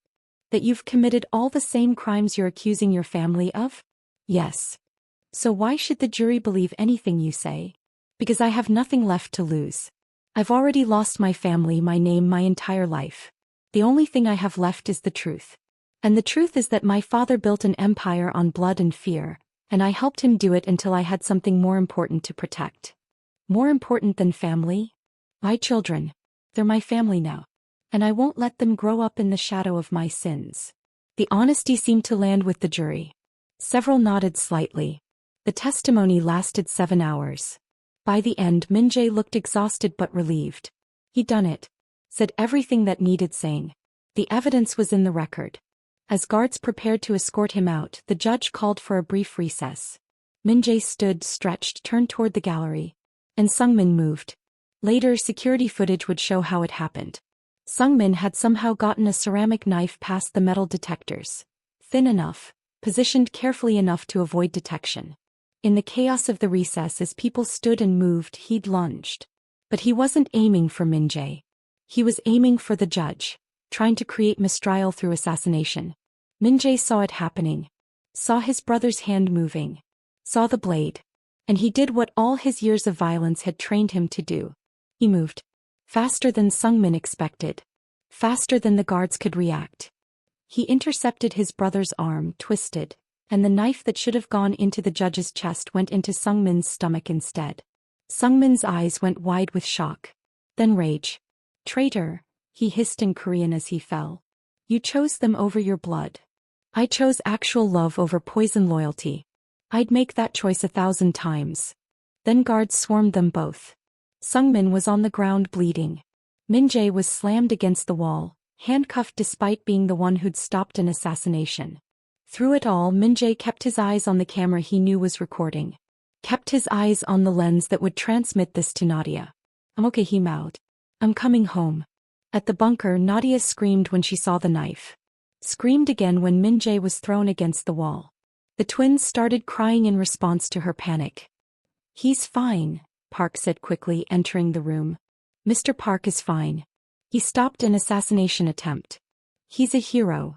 That you've committed all the same crimes you're accusing your family of? Yes. So why should the jury believe anything you say? Because I have nothing left to lose. I've already lost my family, my name, my entire life. The only thing I have left is the truth. And the truth is that my father built an empire on blood and fear, and I helped him do it until I had something more important to protect. More important than family? My children. They're my family now. And I won't let them grow up in the shadow of my sins. The honesty seemed to land with the jury. Several nodded slightly. The testimony lasted 7 hours. By the end, Min-Jae looked exhausted but relieved. He'd done it. Said everything that needed saying. The evidence was in the record. As guards prepared to escort him out, the judge called for a brief recess. Min-Jae stood, stretched, turned toward the gallery. And Sung-min moved. Later, security footage would show how it happened. Sung-min had somehow gotten a ceramic knife past the metal detectors. Thin enough, positioned carefully enough to avoid detection. In the chaos of the recess, as people stood and moved, he'd lunged. But he wasn't aiming for Min-Jae. He was aiming for the judge, trying to create mistrial through assassination. Min-Jae saw it happening. Saw his brother's hand moving. Saw the blade. And he did what all his years of violence had trained him to do. He moved. Faster than Sung-min expected. Faster than the guards could react. He intercepted his brother's arm, twisted, and the knife that should have gone into the judge's chest went into Sung-min's stomach instead. Sung-min's eyes went wide with shock. Then rage. Traitor, he hissed in Korean as he fell. You chose them over your blood. I chose actual love over poison loyalty. I'd make that choice 1,000 times. Then guards swarmed them both. Sung-min was on the ground bleeding. Min-Jae was slammed against the wall, handcuffed despite being the one who'd stopped an assassination. Through it all, Min-Jae kept his eyes on the camera he knew was recording. Kept his eyes on the lens that would transmit this to Nadia. I'm okay, he mouthed. I'm coming home. At the bunker, Nadia screamed when she saw the knife. Screamed again when Min-Jae was thrown against the wall. The twins started crying in response to her panic. He's fine, Park said quickly, entering the room. Mr. Park is fine. He stopped an assassination attempt. He's a hero.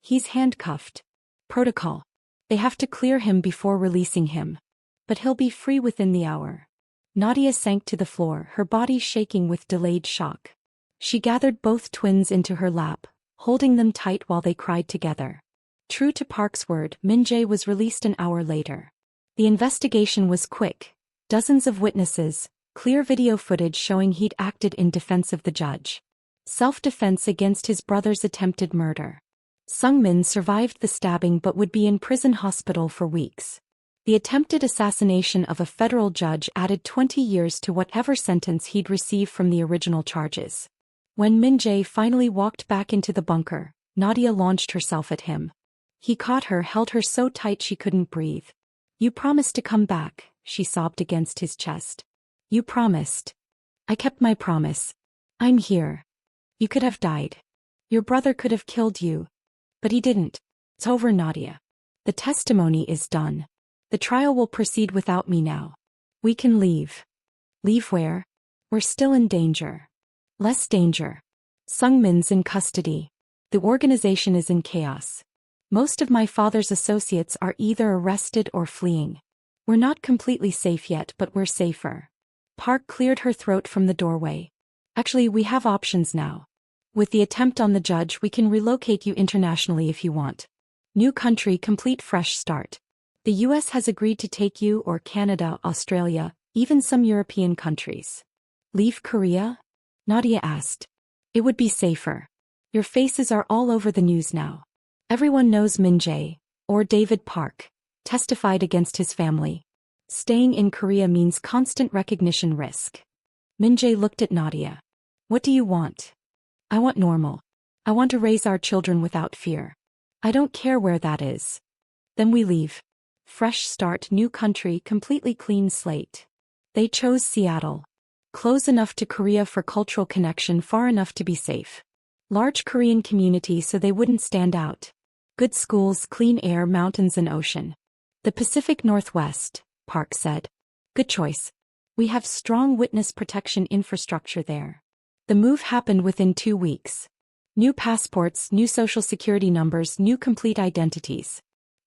He's handcuffed. Protocol. They have to clear him before releasing him. But he'll be free within the hour. Nadia sank to the floor, her body shaking with delayed shock. She gathered both twins into her lap, holding them tight while they cried together. True to Park's word, Min-Jae was released an hour later. The investigation was quick. Dozens of witnesses, clear video footage showing he'd acted in defense of the judge. Self-defense against his brother's attempted murder. Sung-min survived the stabbing but would be in prison hospital for weeks. The attempted assassination of a federal judge added 20 years to whatever sentence he'd receive from the original charges. When Min-Jae finally walked back into the bunker, Nadia launched herself at him. He caught her, held her so tight she couldn't breathe. You promised to come back, she sobbed against his chest. You promised. I kept my promise. I'm here. You could have died. Your brother could have killed you. But he didn't. It's over, Nadia. The testimony is done. The trial will proceed without me now. We can leave. Leave where? We're still in danger. Less danger. Sung-min's in custody. The organization is in chaos. Most of my father's associates are either arrested or fleeing. We're not completely safe yet, but we're safer. Park cleared her throat from the doorway. Actually, we have options now. With the attempt on the judge, we can relocate you internationally if you want. New country, complete fresh start. The US has agreed to take you, or Canada, Australia, even some European countries. Leave Korea? Nadia asked. It would be safer. Your faces are all over the news now. Everyone knows Min-Jae, or David Park, testified against his family. Staying in Korea means constant recognition risk. Min-Jae looked at Nadia. What do you want? I want normal. I want to raise our children without fear. I don't care where that is. Then we leave. Fresh start, new country, completely clean slate. They chose Seattle. Close enough to Korea for cultural connection, far enough to be safe. Large Korean community so they wouldn't stand out. Good schools, clean air, mountains and ocean. The Pacific Northwest, Park said. Good choice. We have strong witness protection infrastructure there. The move happened within 2 weeks. New passports, new social security numbers, new complete identities.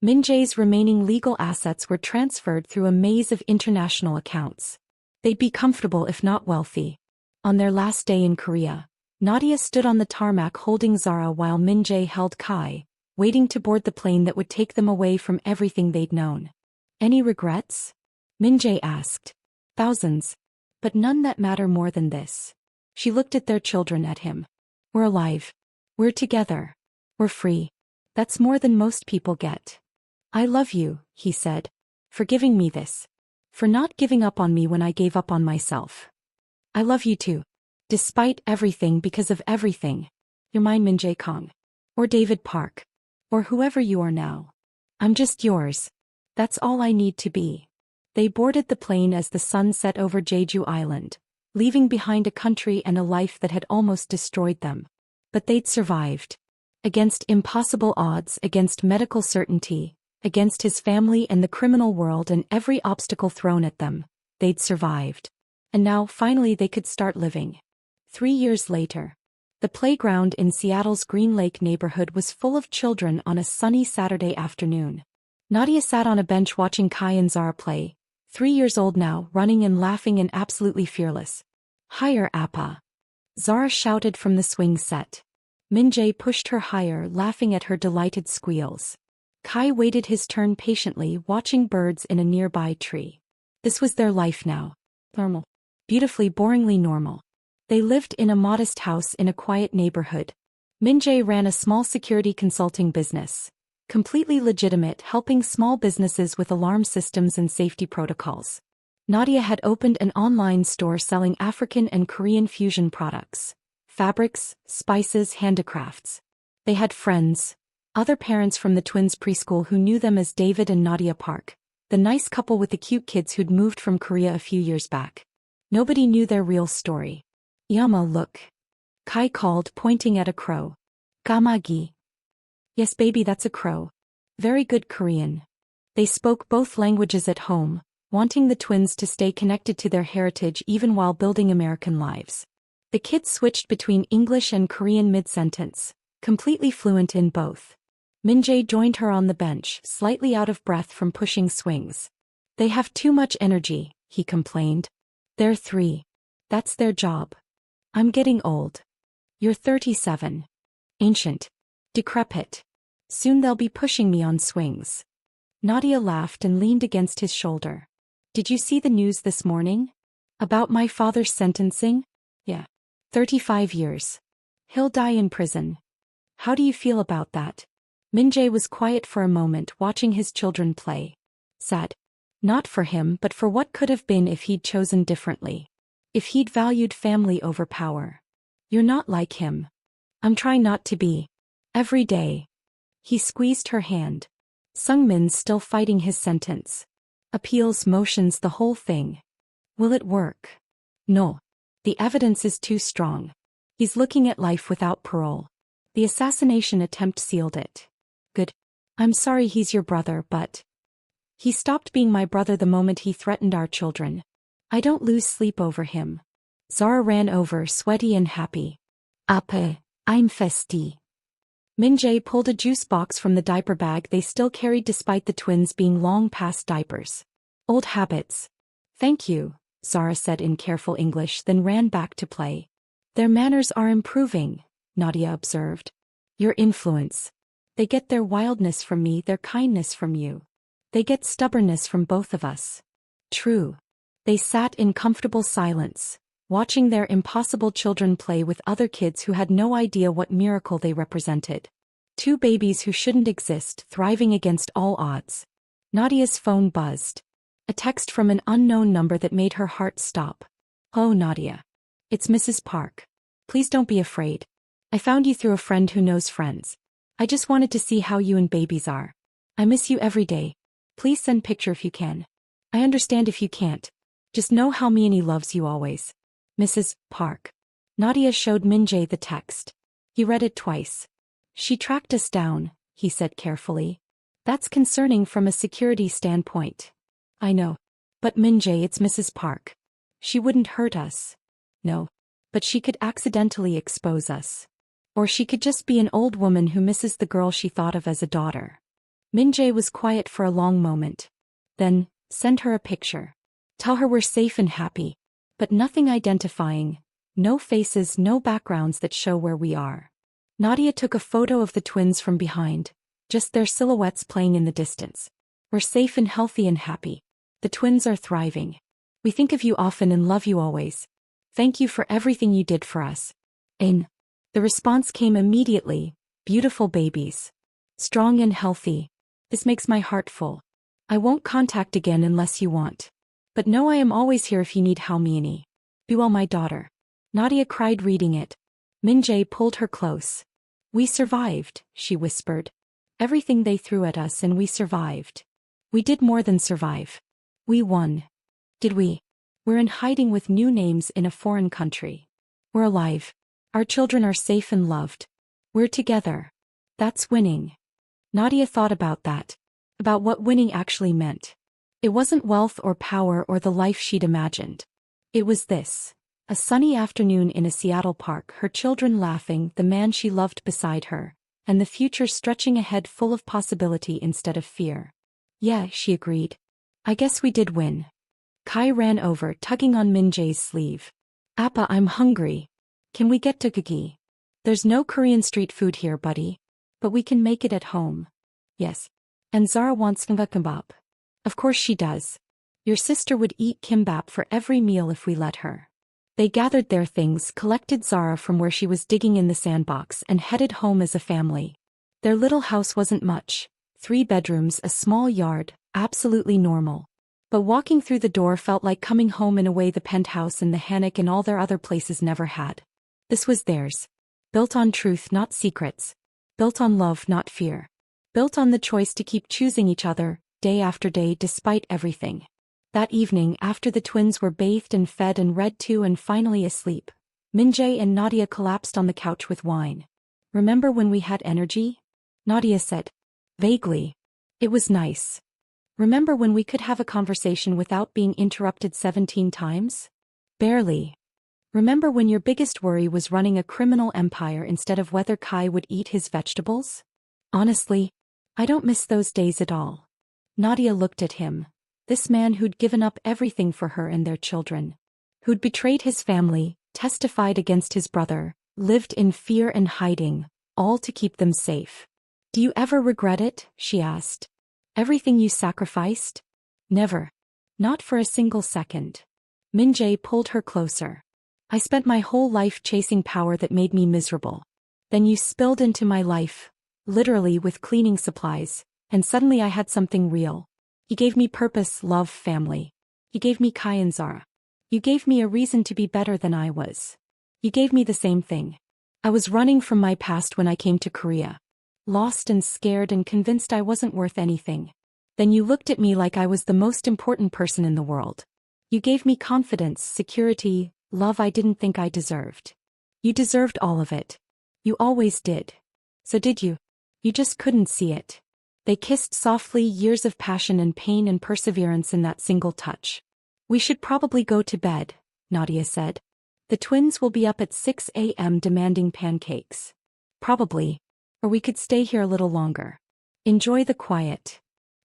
Min-Jae's remaining legal assets were transferred through a maze of international accounts. They'd be comfortable if not wealthy. On their last day in Korea, Nadia stood on the tarmac holding Zara while Min-Jae held Kai, waiting to board the plane that would take them away from everything they'd known. Any regrets? Min-Jae asked. Thousands. But none that matter more than this. She looked at their children, at him. We're alive. We're together. We're free. That's more than most people get. I love you, he said. For giving me this. For not giving up on me when I gave up on myself. I love you too. Despite everything, because of everything. You're mine, Min-Jae Kang. Or David Park. Or whoever you are now. I'm just yours. That's all I need to be. They boarded the plane as the sun set over Jeju Island, leaving behind a country and a life that had almost destroyed them. But they'd survived. Against impossible odds, against medical certainty, against his family and the criminal world and every obstacle thrown at them, they'd survived. And now, finally, they could start living. 3 years later. The playground in Seattle's Green Lake neighborhood was full of children on a sunny Saturday afternoon. Nadia sat on a bench watching Kai and Zara play, 3 years old now, running and laughing and absolutely fearless. Higher, Appa. Zara shouted from the swing set. Min-Jae pushed her higher, laughing at her delighted squeals. Kai waited his turn patiently, watching birds in a nearby tree. This was their life now. Normal. Beautifully, boringly normal. They lived in a modest house in a quiet neighborhood. Min-Jae ran a small security consulting business. Completely legitimate, helping small businesses with alarm systems and safety protocols. Nadia had opened an online store selling African and Korean fusion products. Fabrics, spices, handicrafts. They had friends. Other parents from the twins' preschool who knew them as David and Nadia Park. The nice couple with the cute kids who'd moved from Korea a few years back. Nobody knew their real story. Yama, look. Kai called, pointing at a crow. Gamagi. Yes, baby, that's a crow. Very good Korean. They spoke both languages at home, wanting the twins to stay connected to their heritage even while building American lives. The kids switched between English and Korean mid-sentence, completely fluent in both. Min-Jae joined her on the bench, slightly out of breath from pushing swings. They have too much energy, he complained. They're 3. That's their job. I'm getting old. You're 37. Ancient. Decrepit. Soon they'll be pushing me on swings. Nadia laughed and leaned against his shoulder. Did you see the news this morning? About my father's sentencing? Yeah. 35 years. He'll die in prison. How do you feel about that? Min-Jae was quiet for a moment, watching his children play. Sad. Not for him, but for what could have been if he'd chosen differently. If he'd valued family over power. You're not like him. I'm trying not to be. Every day. He squeezed her hand. Sungmin's still fighting his sentence. Appeals, motions, the whole thing. Will it work? No. The evidence is too strong. He's looking at life without parole. The assassination attempt sealed it. Good. I'm sorry he's your brother, but... He stopped being my brother the moment he threatened our children. I don't lose sleep over him. Zara ran over, sweaty and happy. Ape, I'm festy. Min-Jae pulled a juice box from the diaper bag they still carried despite the twins being long past diapers. Old habits. Thank you, Zara said in careful English, then ran back to play. Their manners are improving, Nadia observed. Your influence. They get their wildness from me, their kindness from you. They get stubbornness from both of us. True. They sat in comfortable silence, watching their impossible children play with other kids who had no idea what miracle they represented. 2 babies who shouldn't exist, thriving against all odds. Nadia's phone buzzed. A text from an unknown number that made her heart stop. Oh, Nadia. It's Mrs. Park. Please don't be afraid. I found you through a friend who knows friends. I just wanted to see how you and babies are. I miss you every day. Please send picture if you can. I understand if you can't. Just know how Meanie loves you always. Mrs. Park. Nadia showed Min-Jae the text. He read it twice. She tracked us down, he said carefully. That's concerning from a security standpoint. I know. But Min-Jae, it's Mrs. Park. She wouldn't hurt us. No. But she could accidentally expose us. Or she could just be an old woman who misses the girl she thought of as a daughter. Min-Jae was quiet for a long moment. Then, send her a picture. Tell her we're safe and happy. But nothing identifying. No faces, no backgrounds that show where we are. Nadia took a photo of the twins from behind. Just their silhouettes playing in the distance. We're safe and healthy and happy. The twins are thriving. We think of you often and love you always. Thank you for everything you did for us. Ain. The response came immediately. Beautiful babies. Strong and healthy. This makes my heart full. I won't contact again unless you want. But know I am always here if you need Halmiani. Be well, my daughter. Nadia cried reading it. Min-Jae pulled her close. We survived, she whispered. Everything they threw at us and we survived. We did more than survive. We won. Did we? We're in hiding with new names in a foreign country. We're alive. Our children are safe and loved. We're together. That's winning. Nadia thought about that. About what winning actually meant. It wasn't wealth or power or the life she'd imagined. It was this. A sunny afternoon in a Seattle park, her children laughing, the man she loved beside her, and the future stretching ahead full of possibility instead of fear. Yeah, she agreed. I guess we did win. Kai ran over, tugging on Min-Jae's sleeve. Appa, I'm hungry. Can we get tteokbokki? There's no Korean street food here, buddy. But we can make it at home. Yes. And Zara wants kimbap. Of course she does. Your sister would eat kimbap for every meal if we let her. They gathered their things, collected Zara from where she was digging in the sandbox, and headed home as a family. Their little house wasn't much. 3 bedrooms, a small yard, absolutely normal. But walking through the door felt like coming home in a way the penthouse and the hammock and all their other places never had. This was theirs. Built on truth, not secrets. Built on love, not fear. Built on the choice to keep choosing each other, day after day despite everything. That evening, after the twins were bathed and fed and read to and finally asleep, Min-Jae and Nadia collapsed on the couch with wine. Remember when we had energy? Nadia said. Vaguely. It was nice. Remember when we could have a conversation without being interrupted 17 times? Barely. Remember when your biggest worry was running a criminal empire instead of whether Kai would eat his vegetables? Honestly, I don't miss those days at all. Nadia looked at him. This man who'd given up everything for her and their children. Who'd betrayed his family, testified against his brother, lived in fear and hiding, all to keep them safe. Do you ever regret it? She asked. Everything you sacrificed? Never. Not for a single second. Min-Jae pulled her closer. I spent my whole life chasing power that made me miserable. Then you spilled into my life. Literally with cleaning supplies, and suddenly I had something real. You gave me purpose, love, family. You gave me Kai and Zara. You gave me a reason to be better than I was. You gave me the same thing. I was running from my past when I came to Korea. Lost and scared and convinced I wasn't worth anything. Then you looked at me like I was the most important person in the world. You gave me confidence, security, love I didn't think I deserved. You deserved all of it. You always did. So did you? You just couldn't see it. They kissed softly, years of passion and pain and perseverance in that single touch. We should probably go to bed, Nadia said. The twins will be up at 6 a.m. demanding pancakes. Probably. Or we could stay here a little longer. Enjoy the quiet.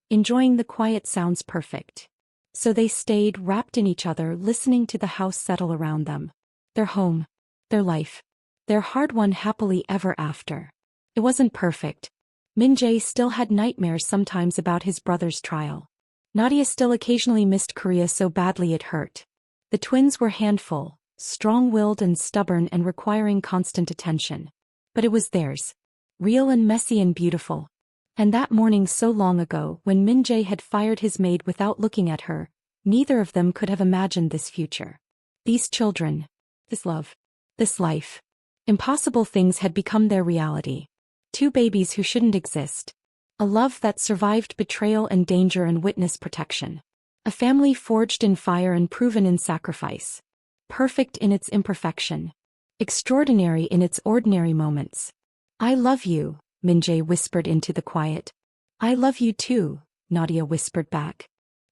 Enjoying the quiet sounds perfect. So they stayed, wrapped in each other, listening to the house settle around them. Their home. Their life. Their hard-won happily ever after. It wasn't perfect. Min-Jae still had nightmares sometimes about his brother's trial. Nadia still occasionally missed Korea so badly it hurt. The twins were handful, strong-willed and stubborn and requiring constant attention. But it was theirs. Real and messy and beautiful. And that morning so long ago, when Min-Jae had fired his maid without looking at her, neither of them could have imagined this future. These children. This love. This life. Impossible things had become their reality. 2 babies who shouldn't exist. A love that survived betrayal and danger and witness protection. A family forged in fire and proven in sacrifice. perfect in its imperfection, extraordinary in its ordinary moments. "I love you," Min-Jae whispered into the quiet. "I love you too," Nadia whispered back.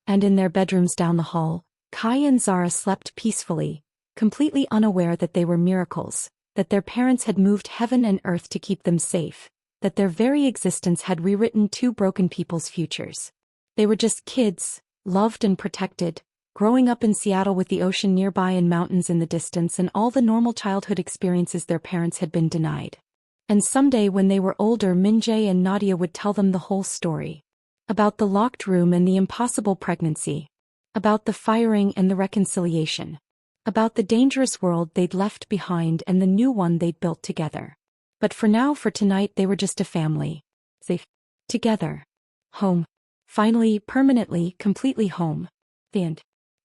And in their bedrooms down the hall, Kai and Zara slept peacefully, completely unaware that they were miracles, that their parents had moved heaven and earth to keep them safe, that their very existence had rewritten two broken people's futures. They were just kids, loved and protected, growing up in Seattle with the ocean nearby and mountains in the distance and all the normal childhood experiences their parents had been denied. And someday when they were older, Min-Jae and Nadia would tell them the whole story. About the locked room and the impossible pregnancy. About the firing and the reconciliation. About the dangerous world they'd left behind and the new one they'd built together. But for now, for tonight, they were just a family. Safe. Together. Home. Finally, permanently, completely home. The end.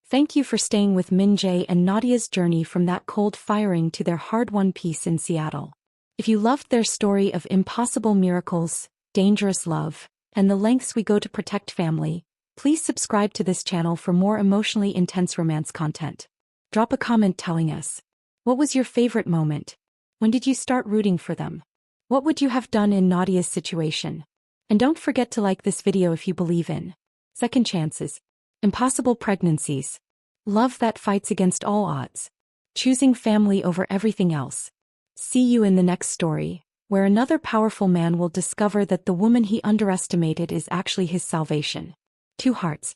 Thank you for staying with Min-Jae and Nadia's journey from that cold firing to their hard-won peace in Seattle. If you loved their story of impossible miracles, dangerous love, and the lengths we go to protect family, please subscribe to this channel for more emotionally intense romance content. Drop a comment telling us, what was your favorite moment? When did you start rooting for them? What would you have done in Nadia's situation? And don't forget to like this video if you believe in second chances, impossible pregnancies, love that fights against all odds, choosing family over everything else. See you in the next story, where another powerful man will discover that the woman he underestimated is actually his salvation. Two hearts.